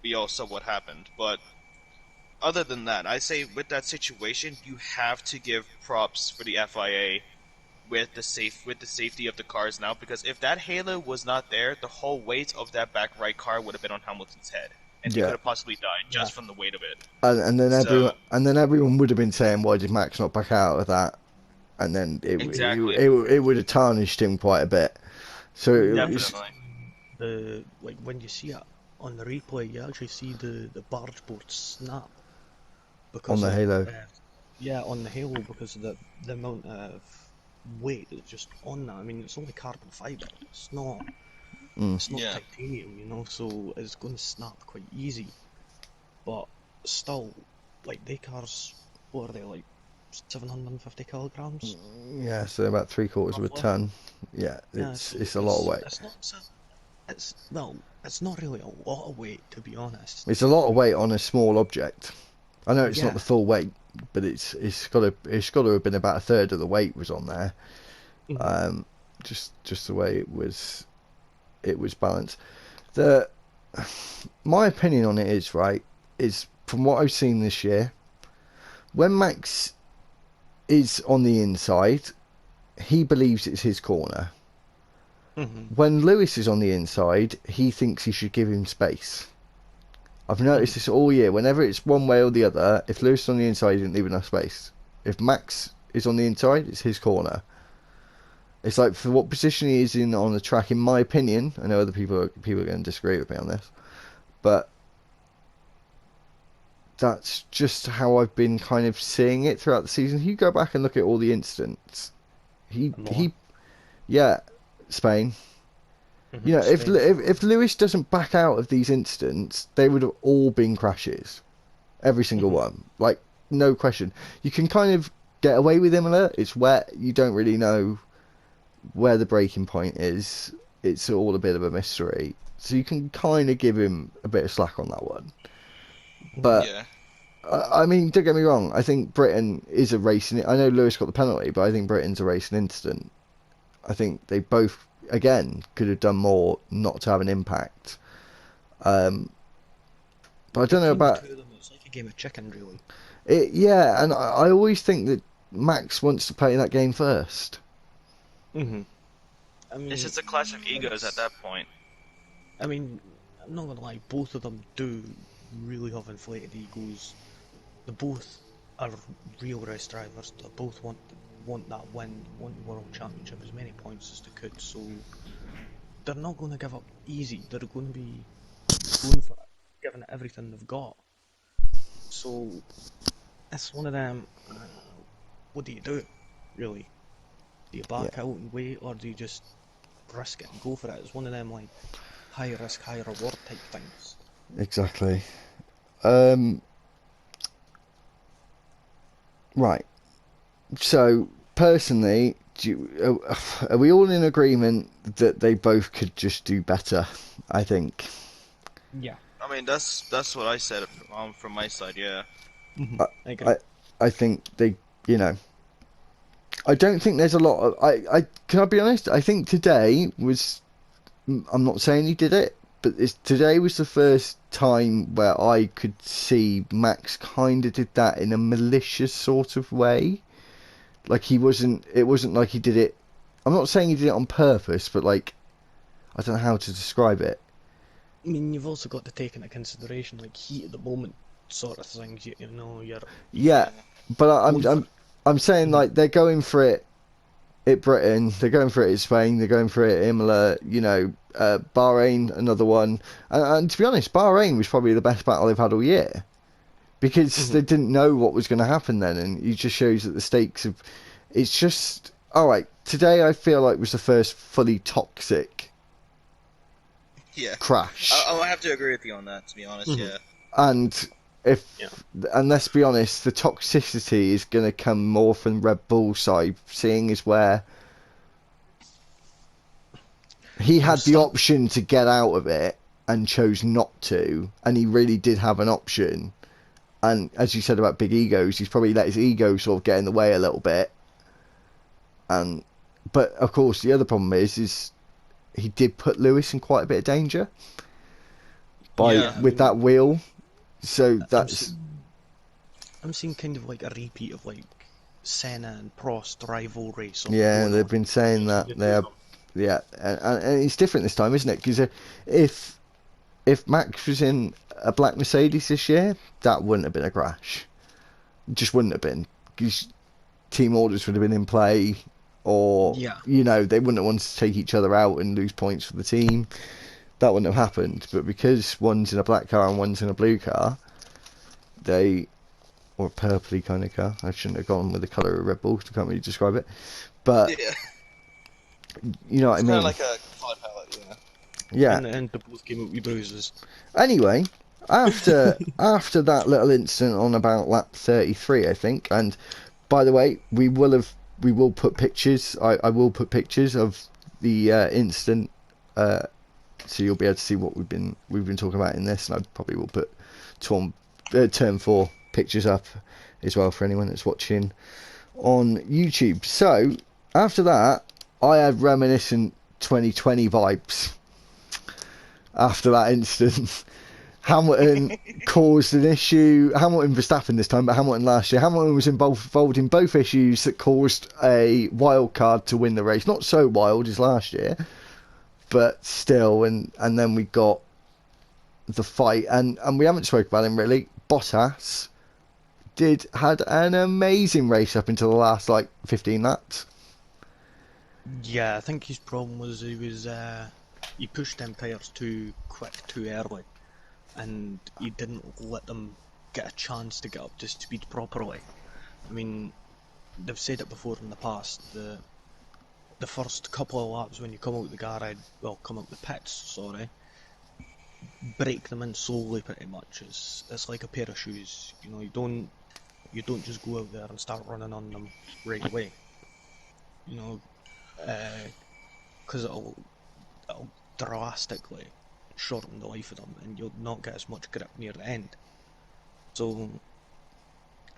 we all saw what happened. But other than that, I say with that situation, you have to give props for the FIA with the safety of the cars now, because if that halo was not there, the whole weight of that back right car would have been on Hamilton's head, and he could yeah, have possibly died Yeah. just from the weight of it. and So then everyone would have been saying, why did Max not back out of that? And then exactly, it would have tarnished him quite a bit. So I mean, it you was, definitely, the like when you see it on the replay, you actually see the barge board snap on because the of Halo. yeah, on the halo, because of the amount of weight that's just on that. I mean, it's only carbon fiber. Mm. It's not yeah, titanium, so it's going to snap quite easy. But still, like they cars, what are they like, 750 kilograms Yeah, so about 3/4 of a roughly? ton. Yeah, Yeah, so it's a lot of weight. it's not so it's well, it's not really a lot of weight, to be honest. It's a lot of weight on a small object. I know it's not Yeah. the full weight, but it's got to have been about a third of the weight was on there. Mhm. Um, just the way it was balanced. The My opinion on it is right is from what I've seen this year, when Max is on the inside, he believes it's his corner. Mhm. When Lewis is on the inside, he thinks he should give him space. I've noticed Mhm. this all year. Whenever it's one way or the other, if Lewis is on the inside, he didn't leave enough space. If Max is on the inside, it's his corner. It's like for what position he is in on the track, in my opinion. I know other people are going to disagree with me on this, but that's just how I've been kind of seeing it throughout the season. If you go back and look at all the incidents, he More. he yeah, Spain. You Mhm. know, if Spain if for. if Lewis doesn't back out of these incidents, they would have all been crashes. Every single Mhm. one. Like, no question. You can kind of get away with him a lot. It's wet. You don't really know where the breaking point is. It's all a bit of a mystery. So you can kind of give him a bit of slack on that one. Mhm. But, yeah, I mean, don't get me wrong. I think Britain is a racing... I know Lewis got the penalty, but I think Britain's a racing incident. I think they both, again, could have done more not to have an impact. Um, but I don't know Between the about... two of them, it's like a game of chicken, really. Yeah, and I always think that Max wants to play that game first. Mhm. I it's mean, just a clash of egos at it's. that point. I mean, I'm not gonna lie. Both of them do really have inflated egos. They both are real race drivers. They both want that win, want the world championship, as many points as they could. So they're not going to give up easy. They're going to be going for it, giving it everything they've got. So it's one of them. What do you do, really? Do you Yeah, back out and wait, or do you just risk it and go for it? It's one of them like high risk, high reward type things. exactly. Um, right. So, personally, are we all in agreement that they both could just do better? I think. Yeah. I mean, that's what I said from my side. Yeah, Hmm. I, I agree. I, I think they, you know, I don't think there's a lot of. Can I be honest? I think today was. I'm not saying he did it, but today was the first time where I could see Max kind of did that in a malicious sort of way. Like he wasn't. It wasn't like he did it. I'm not saying he did it on purpose, but like I don't know how to describe it. I mean, you've also got to take into consideration like heat at the moment sort of things. You're Yeah, yeah, but going for. I'm saying Mhm. like they're going for it at Britain, they're going for it at Spain, they're going for it at Imola, you know, Bahrain, another one. And to be honest, Bahrain was probably the best battle they've had all year because they didn't know what was going to happen then, and it just shows that the stakes of it's just all right. Today, I feel like was the first fully toxic Yeah. crash, I'll have to agree with you on that, to be honest. Yeah. and and let's be honest, the toxicity is going to come more from Red Bull side, seeing as where he had the option to get out of it and chose not to, and he really did have an option. And as you said about big egos, he's probably let his ego sort of get in the way a little bit. But of course, the other problem is he did put Lewis in quite a bit of danger with that wheel. So that's. I'm seeing kind of like a repeat of like Senna and Prost rivalry. Yeah, they've been saying that they're. Yeah, and it's different this time, isn't it? Because if Max was in a black Mercedes this year, that wouldn't have been a crash. It just wouldn't have been, because team orders would have been in play, or you know, they wouldn't have wanted to take each other out and lose points for the team. That wouldn't have happened. But because one's in a black car and one's in a blue car, or a purpley kind of car. I shouldn't have gone with the colour of Red Bull because I can't really describe it. But you know what I mean? Kind of like a color palette, yeah. And the both came out with bruises. Anyway, after that little incident on about lap 33, I think. And by the way, we will put pictures. I will put pictures of the incident, so you'll be able to see what we've been talking about in this. And I probably will put turn 4 pictures up as well for anyone that's watching on YouTube. So after that, I had reminiscent 2020 vibes. After that incident, Hamilton caused an issue. Hamilton Verstappen this time, but Hamilton last year. Hamilton was involved in both issues that caused a wild card to win the race. Not so wild as last year, but still. And then we got the fight, and we haven't spoken about him really. Bottas had an amazing race up until the last 15 laps. Yeah, I think his problem was he pushed them tyres too quick, too early, and he didn't let them get a chance to get up to speed properly. I mean, they've said it before in the past. The first couple of laps when you come out the garage, come out the pits, sorry, break them in slowly pretty much. It's like a pair of shoes. You know, you don't just go out there and start running on them right away. You know, because it'll drastically shorten the life of them, and you'll not get as much grip near the end. So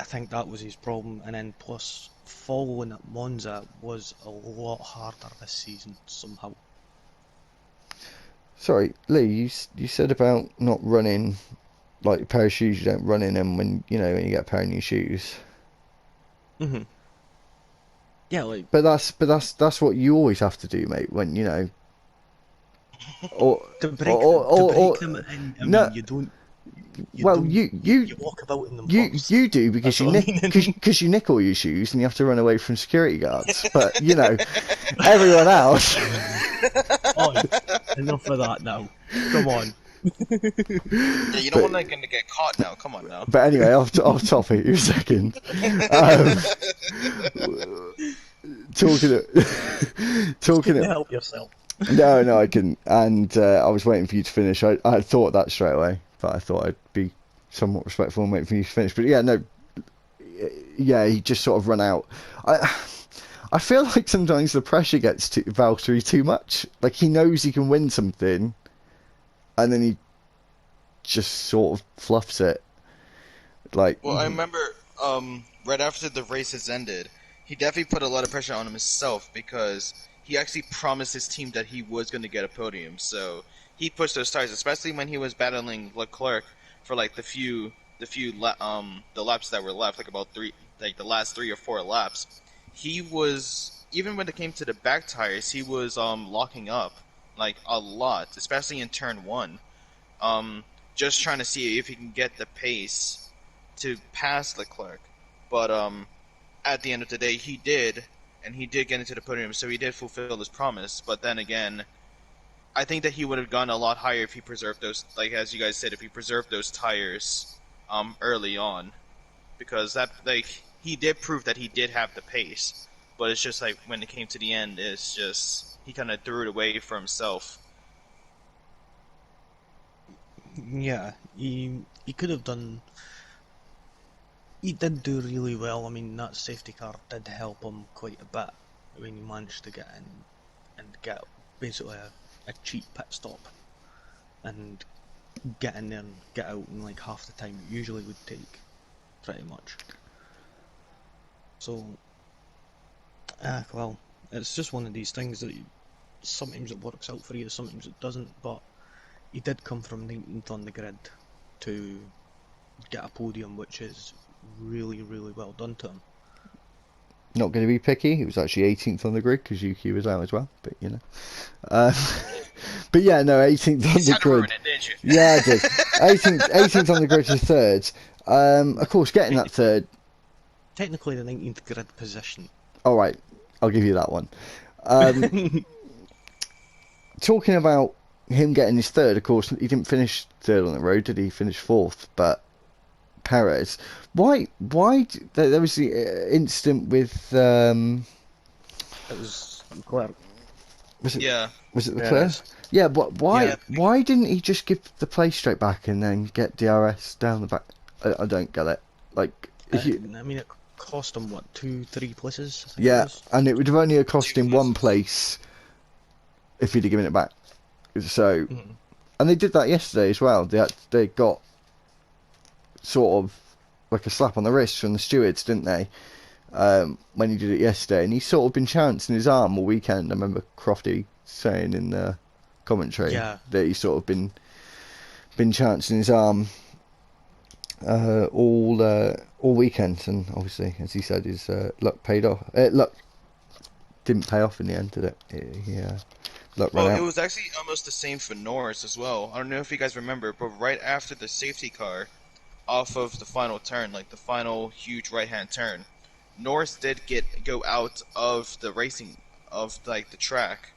I think that was his problem, and then plus following at Monza was a lot harder this season somehow. Sorry, Lee, you said about not running a pair of shoes. You don't run in them when you get a pair of new shoes. Mhm. Yeah, But that's what you always have to do, mate. When or to break them in. I mean, you don't. You walk about in them. You do because you nick all your shoes and you have to run away from security guards. But everyone else. Oh, enough of that now. Come on. Yeah, you don't want to get caught now. Come on now. But anyway, off topic. You second. Talking. Help yourself. No, I couldn't. And I was waiting for you to finish. I had thought that straight away, but I thought I'd be somewhat respectful and wait for you to finish. But he just sort of run out. I feel like sometimes the pressure gets to Valtteri too much. Like he knows he can win something, and then he just sort of fluffs it. Well, I remember right after the races ended, he definitely put a lot of pressure on himself because he actually promised his team that he was going to get a podium. So he pushed those tires, especially when he was battling Leclerc for the laps that were left, the last 3 or 4 laps. He was, even when it came to the back tires, he was locking up a lot, especially in turn 1. Just trying to see if he can get the pace to pass Leclerc. But at the end of the day, he did, and he did get into the podium, so he did fulfill his promise. But then again, I think that he would have gone a lot higher if he preserved those, like as you guys said, if he preserved those tires early on, because that he did prove that he did have the pace. But it's just like when it came to the end, it's just he kind of threw it away for himself. Yeah, he could have done. He did do really well. I mean, that safety car did help him quite a bit when he managed to get in and get basically a cheap pit stop and get in there and get out in like half the time it usually would take, pretty much. So, well, it's just one of these things that sometimes it works out for you, sometimes it doesn't, but he did come from 19th on the grid to get a podium, which is really, really well done to him. Not going to be picky. He was actually 18th on the grid because Yuki was out as well. But you know, but yeah, no, 18th on the grid. It, didn't you? Yeah, I did. 18th on the grid to third. Of course, getting that third. Technically, the 19th grid position. All right, I'll give you that one. Talking about him getting his third, of course, he didn't finish third on the road, did he? He finished fourth, but Perez. Why? There was the incident with. It was Leclerc. Was it? Yeah. Was it Leclerc? Yeah. But why? Yeah. Why didn't he just give the place straight back and then get DRS down the back? I don't get it. Like, if you. I mean, it cost him what, 2-3 places? I think Yeah, it was. and it would have only cost him one place if he'd have given it back. So, and they did that yesterday as well. They got sort of like a slap on the wrist from the stewards, didn't they? When he did it yesterday, and he's sort of been chancing his arm all weekend. I remember Crofty saying in the commentary that he's sort of been chancing his arm all weekend, and obviously, as he said, his luck paid off. Luck didn't pay off in the end, did it? Luck ran out. It was actually almost the same for Norris as well. I don't know if you guys remember, but right after the safety car, off of the final turn, like the final huge right-hand turn, Norris did go out of the racing of like the track,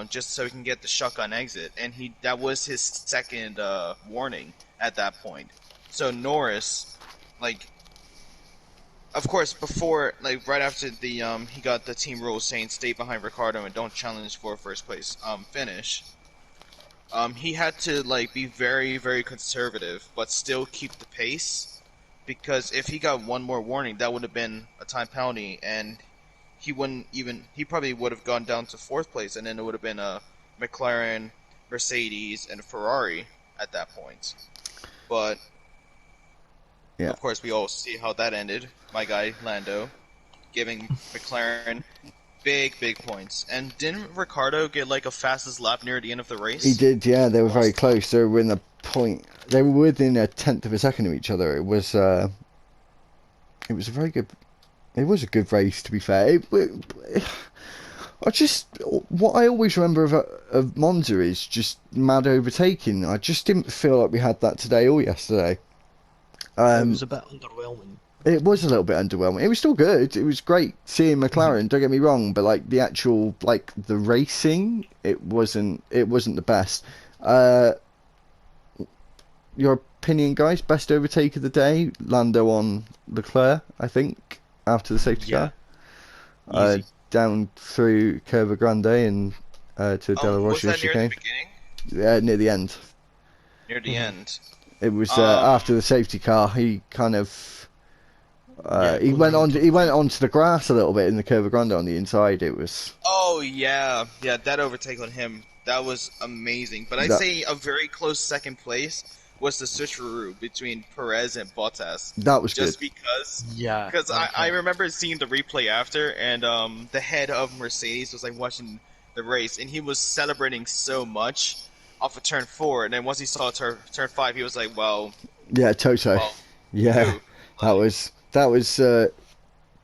just so he can get the shotgun exit, and that was his second warning at that point. So Norris, like, of course, before, like, right after the he got the team rules saying stay behind Ricardo and don't challenge for first place finish. He had to like be very, very conservative, but still keep the pace, because if he got one more warning, that would have been a time penalty, and he probably would have gone down to fourth place, and then it would have been a McLaren, Mercedes, and a Ferrari at that point. But yeah, of course, we all see how that ended. My guy Lando giving McLaren big points. And didn't Ricardo get like a fastest lap near the end of the race? He did, yeah. They were very close. They were in the point. They were within a tenth of a second of each other. It was a very good. It was a good race, to be fair. What I always remember of Monza is just mad overtaking. I just didn't feel like we had that today or yesterday. It was a bit underwhelming. It was a little bit underwhelming. It was still good. It was great seeing McLaren. Don't get me wrong, but like the actual the racing, it wasn't the best. Your opinion, guys? Best overtake of the day? Lando on Leclerc, I think, after the safety car. Easy. Down through Curva Grande and to Della Was Rocha that near the chicane. beginning? Yeah, near the end. Near the end. It was after the safety car. He kind of he went onto the grass a little bit in the Curva Grande on the inside. It was. Oh yeah, that overtake on him, that was amazing. But I'd say a very close second place was the switcheroo between Perez and Bottas. That was just good. because I remember seeing the replay after, and the head of Mercedes was like watching the race, and he was celebrating so much off of turn 4, and then once he saw turn 5, he was like, "Well, yeah, Toto, well, yeah, that was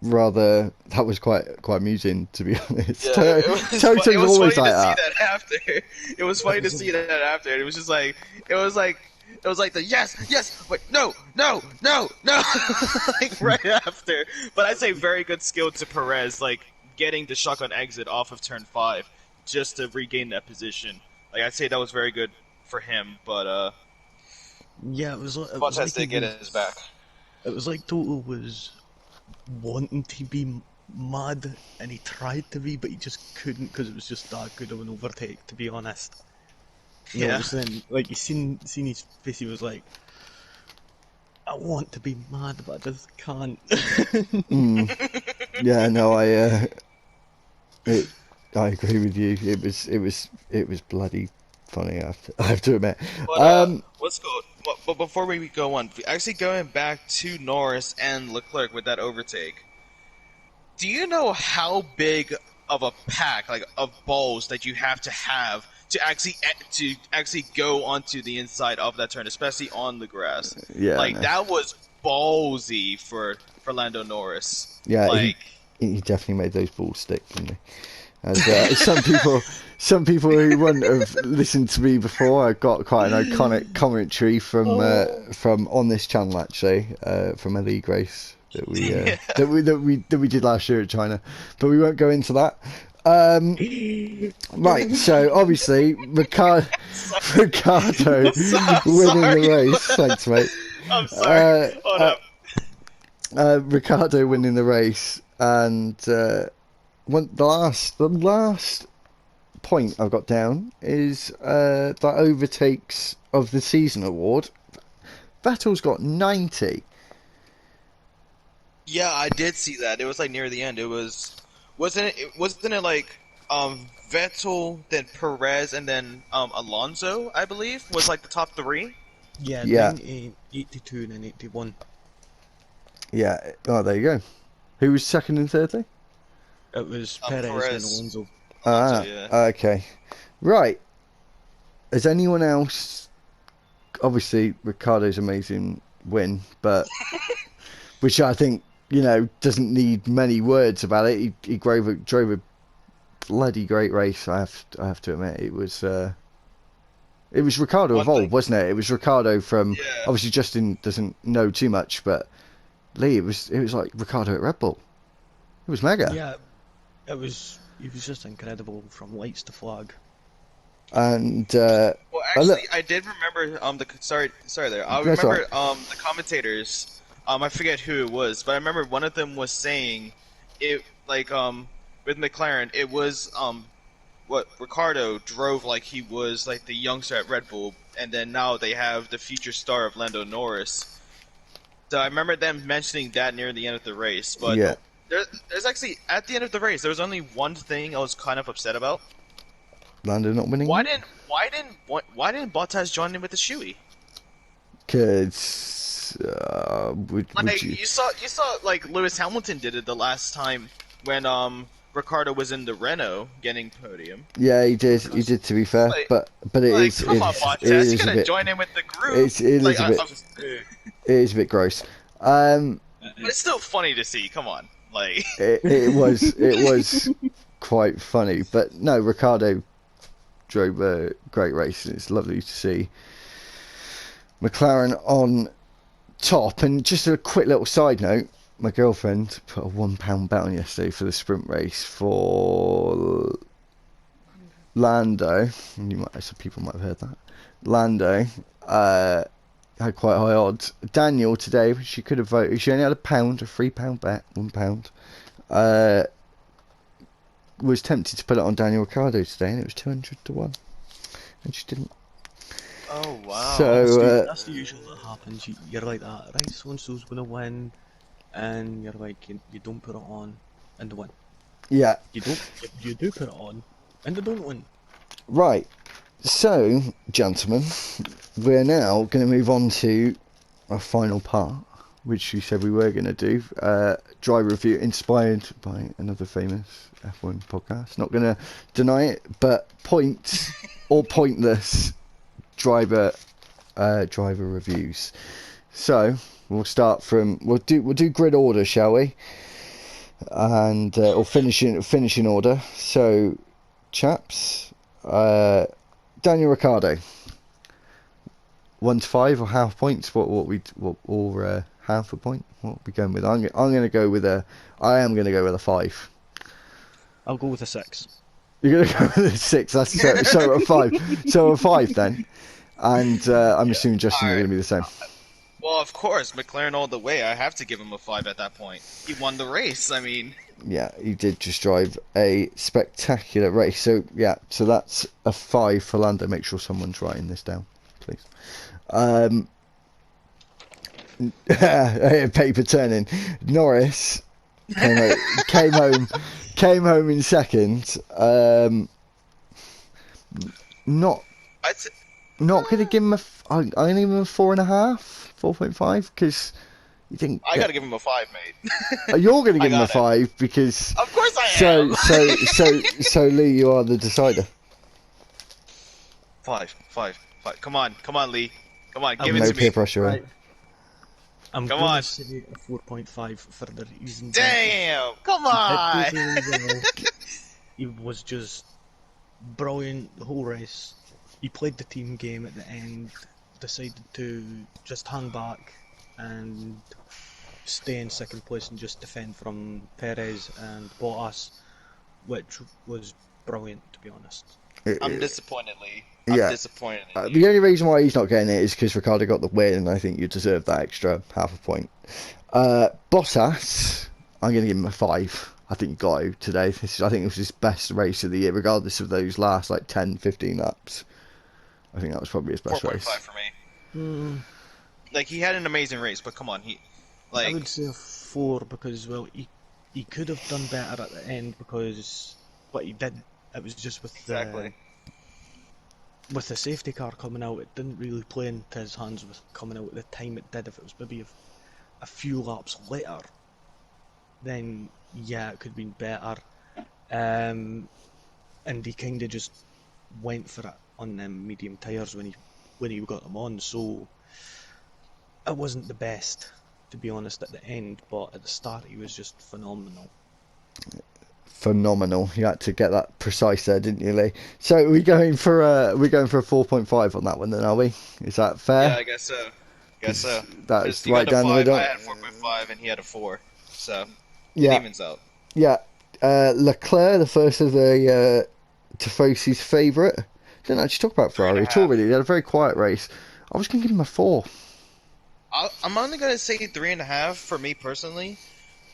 rather that was quite amusing, to be honest. Yeah, Toto's always like that. It was funny to see that after. It was just like it was like the yes, wait, no, like right after. But I'd say very good skill to Perez, like getting the shotgun exit off of turn 5 just to regain that position. Like, I'd say that was very good for him, but Yeah, it was Bottas like did get his back. it was like Toto was wanting to be mad, and he tried to be, but he just couldn't because it was just that good of an overtake. To be honest, you know, Yeah. it was then like you seen his face. He was like, "I want to be mad, but I just can't." Yeah, no, I agree with you. It was bloody funny. I have to admit. But let's go. But before we go on, actually going back to Norris and Leclerc with that overtake, do you know how big of a pack, like of balls, that you have to actually go onto the inside of that turn, especially on the grass? Yeah, Like no. that was ballsy for Lando Norris. Yeah, Like, he definitely made those balls stick, didn't he? As some people who wouldn't have listened to me before, I got quite an iconic commentary from on this channel actually, from a league race that we that we did last year at China, but we won't go into that. Right, so obviously Ricardo winning the race. Thanks, mate. I'm sorry. Hold up. Ricardo winning the race, and the last point I've got down is the overtakes of the season award. Vettel's got 90. Yeah, I did see that. It was like near the end. It wasn't it like Vettel, then Perez, and then Alonso, I believe, was like the top 3. Yeah, Yeah. 90, 82, and then 81. Yeah. Oh, there you go. Who was second and thirdly? It was Perez and Perez. Alonso. Ah, yeah. okay. Right. Has anyone else? Obviously, Ricardo's amazing win, but which I think doesn't need many words about it. He drove a bloody great race. I have to admit, it was Ricardo One of old, thing- wasn't it? It was Ricardo from Yeah. obviously Justin doesn't know too much, but Lee, it was like Ricardo at Red Bull. It was mega. Yeah, he was just incredible from lights to flag. And Well, look- actually, I did remember sorry there. I That's remember the commentators. I forget who it was, but I remember one of them was saying it like with McLaren, it was what Ricardo drove like he was like the youngster at Red Bull, and then now they have the future star of Lando Norris. So I remember them mentioning that near the end of the race, but yeah, there's actually at the end of the race there was only one thing I was kind of upset about. Lando not winning. Why didn't Bottas join in with the shoey? Because would Like you? you saw like Lewis Hamilton did it the last time when Ricardo was in the Renault getting podium. Yeah, he did. He did. To be fair, Like- but it Like, is. come on, It Bottas, is you a gotta bit. join in with the group. It is Like, a bit. It is a bit gross. but it's still funny to see. Come on, like It was quite funny, but no, Ricardo drove a great race, and it's lovely to see McLaren on top. And just a quick little side note, my girlfriend put a £1 bet on yesterday for the sprint race for Lando, and some people might have heard that. Lando had quite high odds. Daniel today, she could have voted. She only had a £3 bet, £1. Was tempted to put it on Daniel Ricciardo today, and it was 200 to 1, and she didn't. oh wow. So That's the usual that happens. You're like that, right? So and so's gonna win, and you're like, you don't put it on, and they win. yeah, You do put it on, and they don't win. right. So, gentlemen, we're now going to move on to our final part, which we said we were going to do. Dry review inspired by another famous F1 podcast. Not going to deny it, but points or pointless driver reviews. So we'll start from we'll do grid order, shall we? And or finish in order. So, chaps, Daniel Ricciardo, 1 to 5 or half points. Or half a point? What are we going with? I am going to go with a 5. I'll go with a 6. You're gonna go with a 6. That's so a 5. So a 5 then. And I'm assuming Justin, you're Alright. gonna be the same. Well, of course, McLaren all the way. I have to give him a 5 at that point. He won the race. I mean, Yeah, he did just drive a spectacular race. So yeah, so that's a 5 for Lando. Make sure someone's writing this down, please. Paper turning. Norris came home in second. Not I'd say, not gonna give him I'm gonna give him a 4.5, 4.5, because you think I gotta give him a 5, mate. you're gonna I give him a got it. 5 because Of course I so am. so Lee, you are the decider. 5. Come on, Lee. Come on, give I'm it No to peer me. pressure. Right. I'm Come going on. to say a 4.5 for the reason Damn! Come that on! he was just brilliant the whole race. He played the team game at the end, decided to just hang back and stay in second place and just defend from Perez and Bottas, which was brilliant, to be honest. I'm disappointed, Lee. Yeah. I'm disappointed in you. The only reason why he's not getting it is because Ricardo got the win, and I think you deserve that extra half a point. Bottas, I'm going to give him a 5. I think you got to today. I think it was his best race of the year, regardless of those last like 10, 15 laps. I think that was probably his best 4.5 race. for me. Like, he had an amazing race, but come on, I would say a 4 because, well, he could have done better at the end because what he did, it was just with Exactly. with the safety car coming out, it didn't really play into his hands with coming out at the time it did. If it was maybe a few laps later, then yeah, it could have been better. And he kind of just went for it on them medium tyres when he got them on, so it wasn't the best, to be honest, at the end, but at the start he was just phenomenal. Phenomenal. You had to get that precise there, didn't you, Lee? So we're going for a 4.5 on that one then, are we? Is that fair? Yeah, I guess so. That's That's right down the middle. I had 4.5 and he had a 4, so it Yeah, evens out. yeah. Leclerc, the first of the Tifosi's favourite. Didn't actually talk about Ferrari at all, 3.5. really. They had a very quiet race. I was going to give him a 4. I'm only gonna say 3.5 for me personally,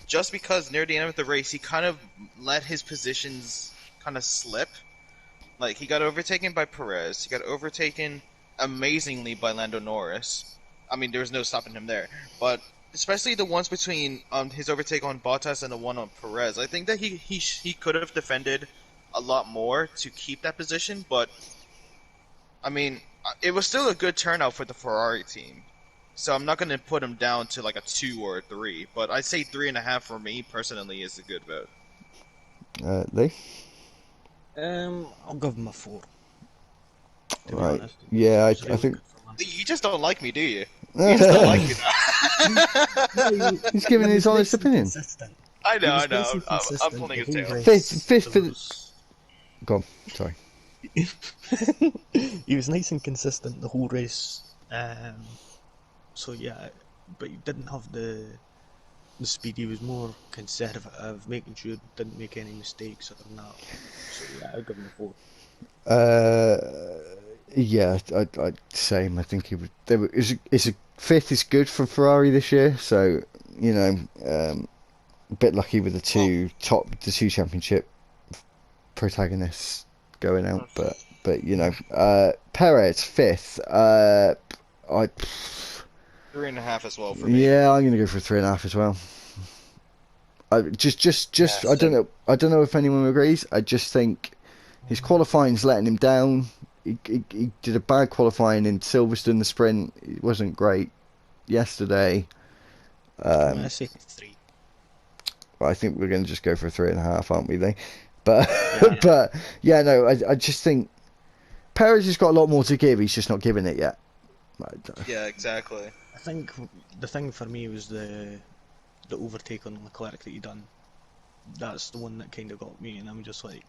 just because near the end of the race he kind of let his positions kind of slip. Like, he got overtaken by Perez, he got overtaken amazingly by Lando Norris. I mean, there was no stopping him there, but especially the ones between his overtake on Bottas and the one on Perez, I think that he could have defended a lot more to keep that position, but I mean, it was still a good turnout for the Ferrari team. So I'm not going to put him down to like a 2 or a 3, but I'd say 3.5 for me personally is a good vote. Lee? I'll give him a 4. To be Right. honest. Yeah, It was I really think good for Lando. You just don't like me, do you? You just don't like me now. he's giving his honest opinion. Consistent. I know, He was I know. nice and I'm consistent pulling his the whole tail. race. Fifth for There the- was- Go on, sorry. He was nice and consistent the whole race. So yeah, but he didn't have the speed. He was more conservative, making sure he didn't make any mistakes or that. So yeah, I'll give him a 4. Yeah, I'd same. I think he would. It's a 5th is good for Ferrari this year, so you know, a bit lucky with the two championship protagonists going out, but you know, Perez 5th. I 3.5 as well for me. yeah, I'm gonna go for 3.5 as well. I Yeah, I don't know if anyone agrees. I just think his qualifying's letting him down. He did a bad qualifying in Silverstone, the sprint. It wasn't great yesterday. I'm gonna say 3. I think we're going to just go for a 3.5, aren't we, Lee? But Yeah. but yeah, no, I just think Perez has got a lot more to give. He's just not giving it yet. Yeah, exactly. I think the thing for me was the overtake on Leclerc that he done. That's the one that kind of got me, and I'm just like,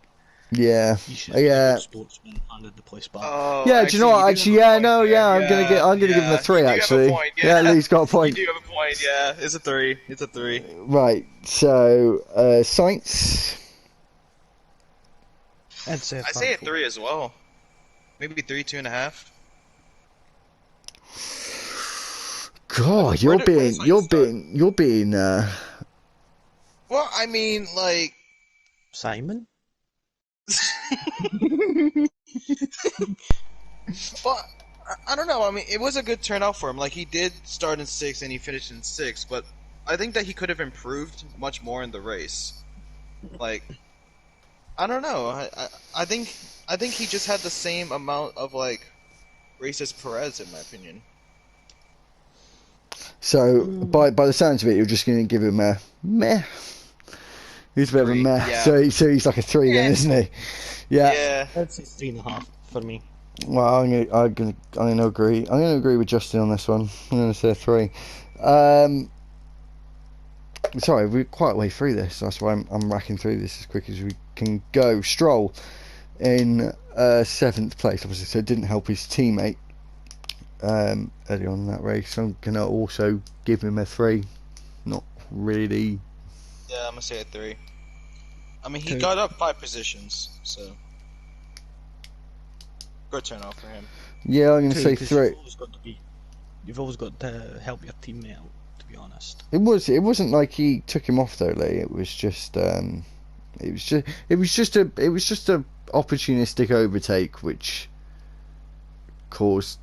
Yeah, you should yeah. be a sportsman, handed the place back. Oh, Yeah, do you know what? Actually, yeah, no, yeah, I'm gonna give him a 3. You do have a Actually, point, yeah, Lee's got a You point. do have a point, yeah. It's a 3. It's a 3. Right, so Sainz. I'd say a I fat say a 4. 3 as well. Maybe 3, 2.5. God, Where does height start? you're being. Well, I mean, like, Simon? well, I don't know. I mean, it was a good turnout for him. Like, he did start in 6th and he finished in 6th, but I think that he could have improved much more in the race. Like, I don't know. I think he just had the same amount of like race as Perez, in my opinion. So Mm, by the sounds of it, you're just going to give him a meh. He's a bit of a 3, meh. yeah. So he's like a 3 then, Eh, isn't he? Yeah. yeah. I'd say 3.5 for me. Well, I'm gonna agree. I'm gonna agree with Justin on this one. I'm gonna say 3. Um, Sorry, we're quite a way through this. That's why I'm racking through this as quick as we can go. Stroll in 7th place, obviously, so it didn't help his teammate early on in that race. So I'm gonna also give him a 3. Not really. Yeah, I'm gonna say a 3. I mean, he 2. got up 5 positions, so good turnout for him. Yeah, I'm gonna 2, say because you've 3. always got to be. You've always got to help your teammate out, to be honest. It wasn't like he took him off though, Lee. It was just it was just a opportunistic overtake which caused.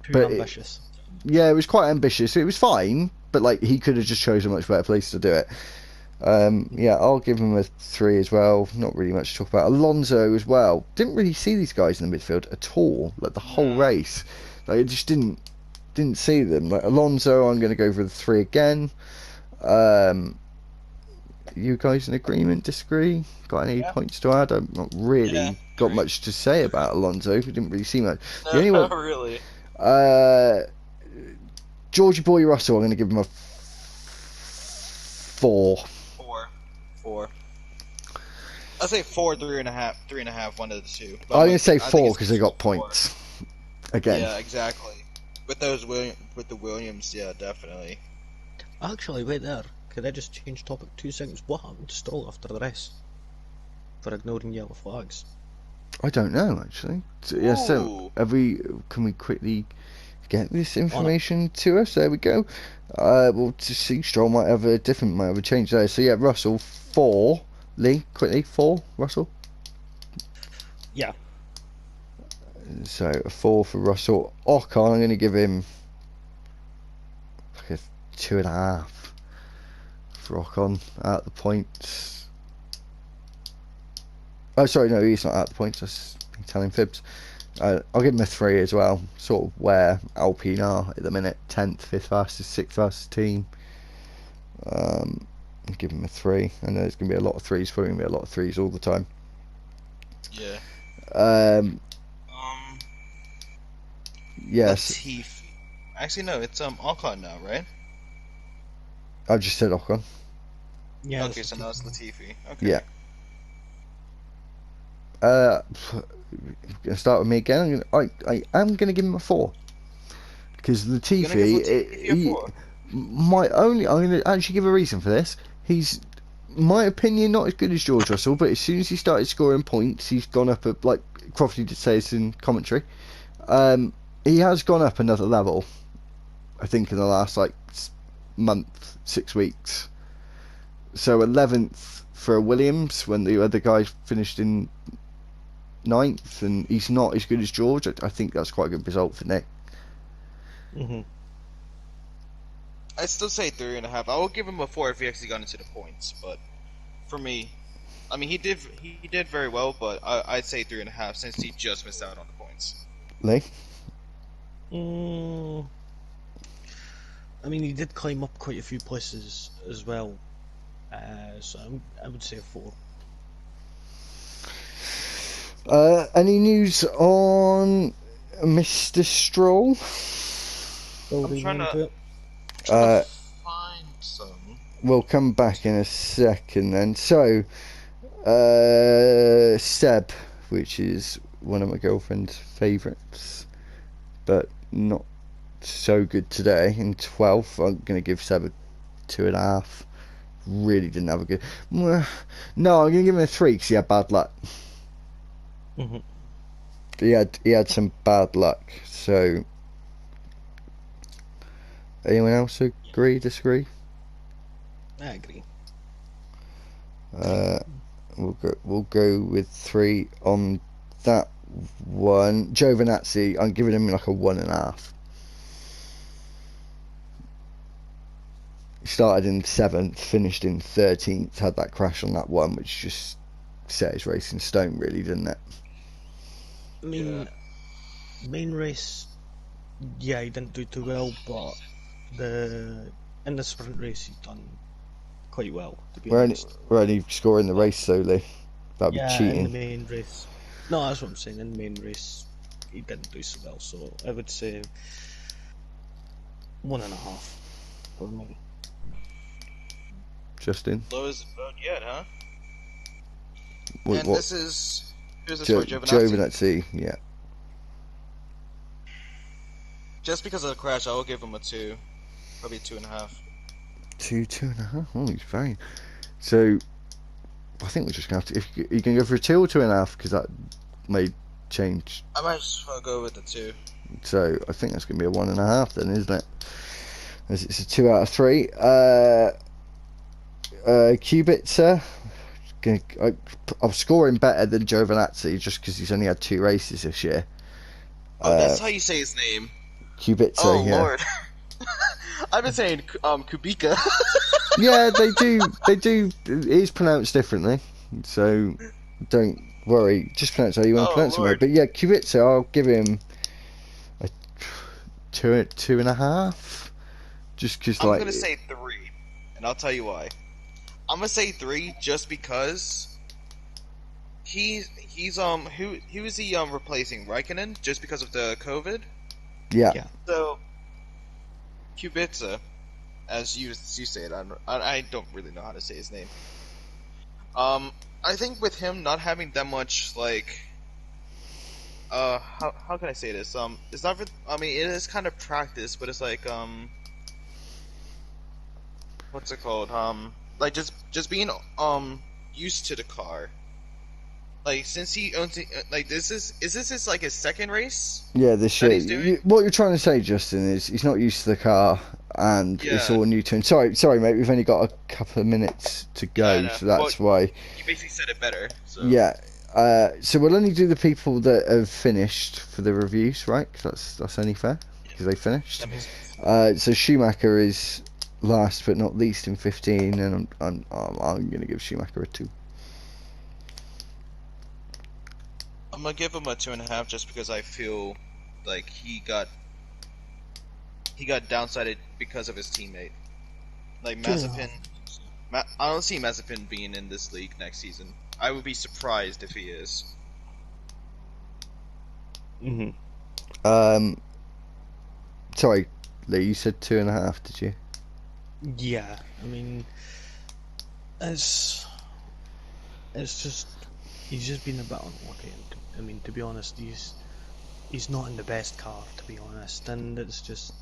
Too But ambitious. yeah, it was quite ambitious. It was fine, but like he could have just chosen a much better place to do it. Yeah, I'll give him a 3 as well. Not really much to talk about. Alonso as well. Didn't really see these guys in the midfield at all. Like the whole No. race, like I just didn't see them. Like Alonso, I'm going to go for the 3 again. Um, you guys in agreement? Disagree? Got any Yeah. points to add? I've not Yeah. really got Agree. much to say about Alonso. We didn't really see much. The No, only one, not really. uh, Georgie Boy Russell, I'm going to give him a 4. 4. 4. I'll say 4, 3.5, 3.5, one of the two. But I'm going to say I think 4 it's because they gonna got be 4. points again. Yeah, exactly. With the Williams, yeah, definitely. Actually, wait there. Could I just change topic 2 seconds? What happened to Stroll after the race? For ignoring yellow flags. I don't know actually. Yeah, so Ooh. can we quickly get this On it. information to us? There we go. Well, to see Stroll might have a change there. So yeah, Russell 4. Lee, quickly 4. Russell. Yeah. So a 4 for Russell. Ocon, I'm going to give him like a 2.5 for Ocon at the points. Oh, sorry, no, he's not at the points. That's me telling fibs. I'll give him a 3 as well. Sort of where Alpine are at the minute. 10th, 5th fastest, 6th fastest team. I'll give him a 3. I know there's going to be a lot of 3s. Probably going to be a lot of 3s all the time. Yeah. Yes, Latifi. Actually, no, it's Ocon now, right? I just said Ocon. Yeah. Okay, so now it's Latifi. Okay. Yeah. Gonna start with me again. I am gonna give him a 4 because You're gonna give Latifi a 4? I'm gonna actually give a reason for this. He's, my opinion, not as good as George Russell, but as soon as he started scoring points, he's gone up a, like Crofty did say this in commentary. He has gone up another level. I think in the last like month, 6 weeks. So 11th for Williams when the other guy finished in 9th, and he's not as good as George. I think that's quite a good result for Nick. Mm-hmm. I'd still say 3.5. I will give him a 4 if he actually got into the points, but for me, I mean, he did very well, but I'd say 3.5 since he just missed out on the points. Lee? I mean, he did climb up quite a few places as well. So I would say a 4. Any news on Mr. Stroll? I'm trying to Uh, find some. We'll come back in a second then. So, Seb, which is one of my girlfriend's favourites, but not so good today, in 12th. I'm going to give Seb a 2.5. Really didn't have a good. No, I'm going to give him a 3 because he had bad luck. Mhm. He had some bad luck. So, anyone else agree, disagree? I agree. Uh, we'll go with 3 on that one. Giovinazzi, I'm giving him like a 1.5. He started in 7th, finished in 13th, had that crash on that one, which just set his race in stone, really, didn't it? I mean, main race, yeah, he didn't do too well, but in the sprint race he done quite well, to be honest. We're only scoring the But race solely. That'd be yeah, in the cheating. main race, no, that's what I'm saying. In the main race, he didn't do so well, so I would say 1.5 for me. Justin, Lowest vote yet, huh? what? And this is who's this for? Giovinazzi. Giovinazzi, yeah. Just because of the crash, I will give him a 2, probably 2.5. 2.5. Oh, he's very. So, I think we're just gonna have to. If you can go for a 2 or 2.5, because that may change. I might just want to go with the 2. So I think that's gonna be a 1.5 then, isn't it? As it's a 2 out of 3. Kubica. I'm scoring better than Giovinazzi just because he's only had 2 races this year. Oh, that's how you say his name. Kubica, Oh yeah. Lord, I've been saying Kubica. Yeah, they do. They do. It is pronounced differently, so don't worry. Just pronounce how you want to Oh pronounce it, mate. Lord, But yeah, Kubica, I'll give him a 2.5. Just because, I'm like, gonna say 3, and I'll tell you why. I'm gonna say 3 just because who is he replacing Raikkonen just because of the COVID? yeah, Yeah. So Kubica, as you say it, I don't really know how to say his name. I think with him not having that much like how can I say this? It's not. I mean, it is kind of practice, but it's like what's it called? Like just being used to the car. Like since he owns it, like is this his like his second race yeah. This that year, he's doing? what you're trying to say, Justin, is he's not used to the car, and it's Yeah, all new to him. Sorry, mate. We've only got a couple of minutes to yeah, I go, know. so Well, that's why. you basically said it better. So Yeah. So we'll only do the people that have finished for the reviews, right? 'Cause that's only fair because they finished. that makes sense. So Schumacher is last but not least in 15, and I'm going to give Schumacher a 2. I'm gonna give him a 2.5 just because I feel like he got downsided because of his teammate. Like 2.5. Mazepin, I don't see Mazepin being in this league next season. I would be surprised if he is. Mhm. Sorry, Lee, you said 2.5, did you? Yeah. I mean, it's just he's just been a bit unlucky. And I mean, to be honest, he's not in the best car, to be honest, and it's just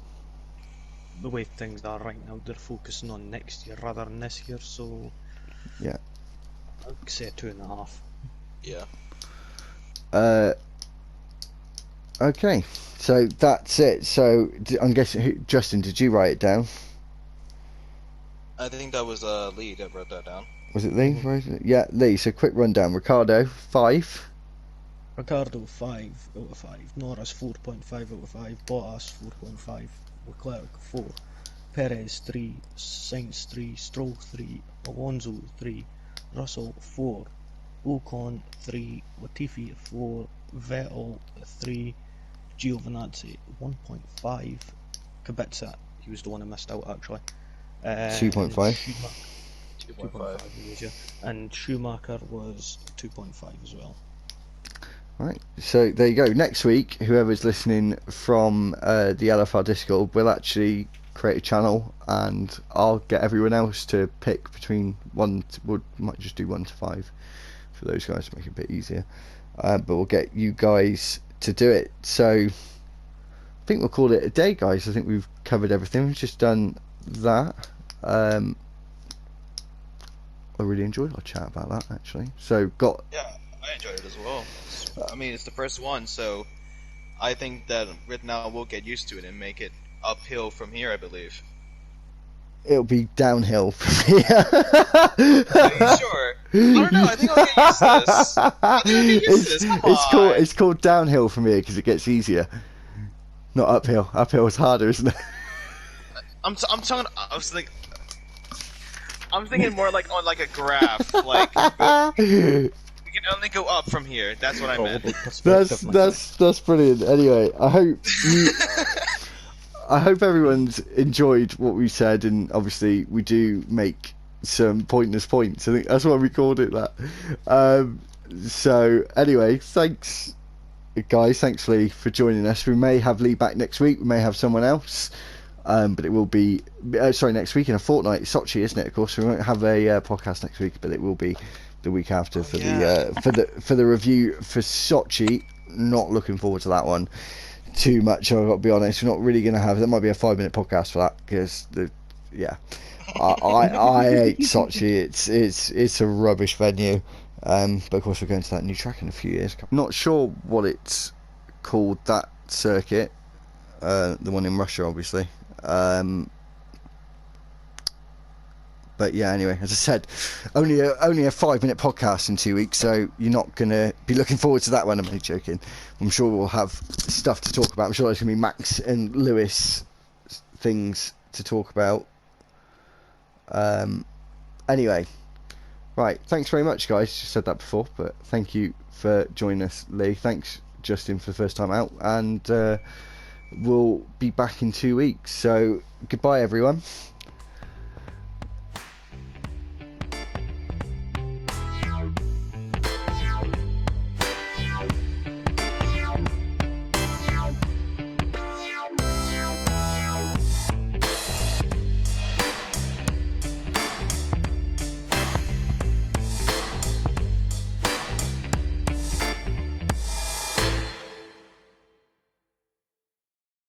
the way things are right now. They're focusing on next year rather than this year, so Yeah. I'd say 2.5. Yeah. Okay, so that's it. So I'm guessing, Justin, did you write it down? I think that was Lee that wrote that down. Was it Lee? Mhm. Yeah, Lee. So quick rundown. Ricardo, 5. Ricardo 5 out of 5, Norris 4.5 out of 5, Bottas 4.5, Leclerc 4, Perez 3, Sainz 3, Stroll 3, Alonso 3, Russell 4, Ocon 3, Latifi 4, Vettel 3, Giovinazzi 1.5, Kubica, he was the one I missed out actually, and 2.5. Schumacher 2.5. 2.5 he was, yeah, and Schumacher was 2.5 as well. Right, so there you go. Next week, whoever's listening from the LFR Discord will actually create a channel, and I'll get everyone else to pick between we might just do 1 to 5 for those guys to make it a bit easier. But we'll get you guys to do it. So I think we'll call it a day, guys. I think we've covered everything. We've just done that. I really enjoyed our chat about that, actually. So Yeah, I enjoyed it as well. I mean, it's the first one, so I think that right now we'll get used to it and make it uphill from here, I believe. It'll be downhill from here. Are you sure? I don't know. I think I'll get used to this. I think I'll get used to this. Come on. It's called downhill from here because it gets easier. Not uphill. Uphill is harder, isn't it? I'm talking. I'm thinking more like on like a graph. Like we can only go up from here. That's what I meant. That's brilliant. Anyway, I hope everyone's enjoyed what we said, and obviously we do make some pointless points. I think that's why we called it that. So anyway, thanks guys. Thanks Lee for joining us. We may have Lee back next week. We may have someone else. But it will be next week in a fortnight. It's Sochi, isn't it? Of course, we won't have a podcast next week, but it will be the week after for the review for Sochi. Not looking forward to that one too much. I've got to be honest. We're not really going to have. There might be a 5-minute podcast for that because I hate Sochi. It's a rubbish venue. But of course we're going to that new track in a few years. Not sure what it's called, that circuit. The one in Russia, obviously. But yeah, anyway, as I said, only a 5-minute podcast in 2 weeks, so you're not gonna be looking forward to that one. I'm only joking. I'm sure we'll have stuff to talk about. I'm sure there's gonna be Max and Lewis things to talk about. Anyway, right, thanks very much guys. Just said that before, but thank you for joining us, Lee. Thanks Justin for the first time out, and we'll be back in 2 weeks, so goodbye everyone.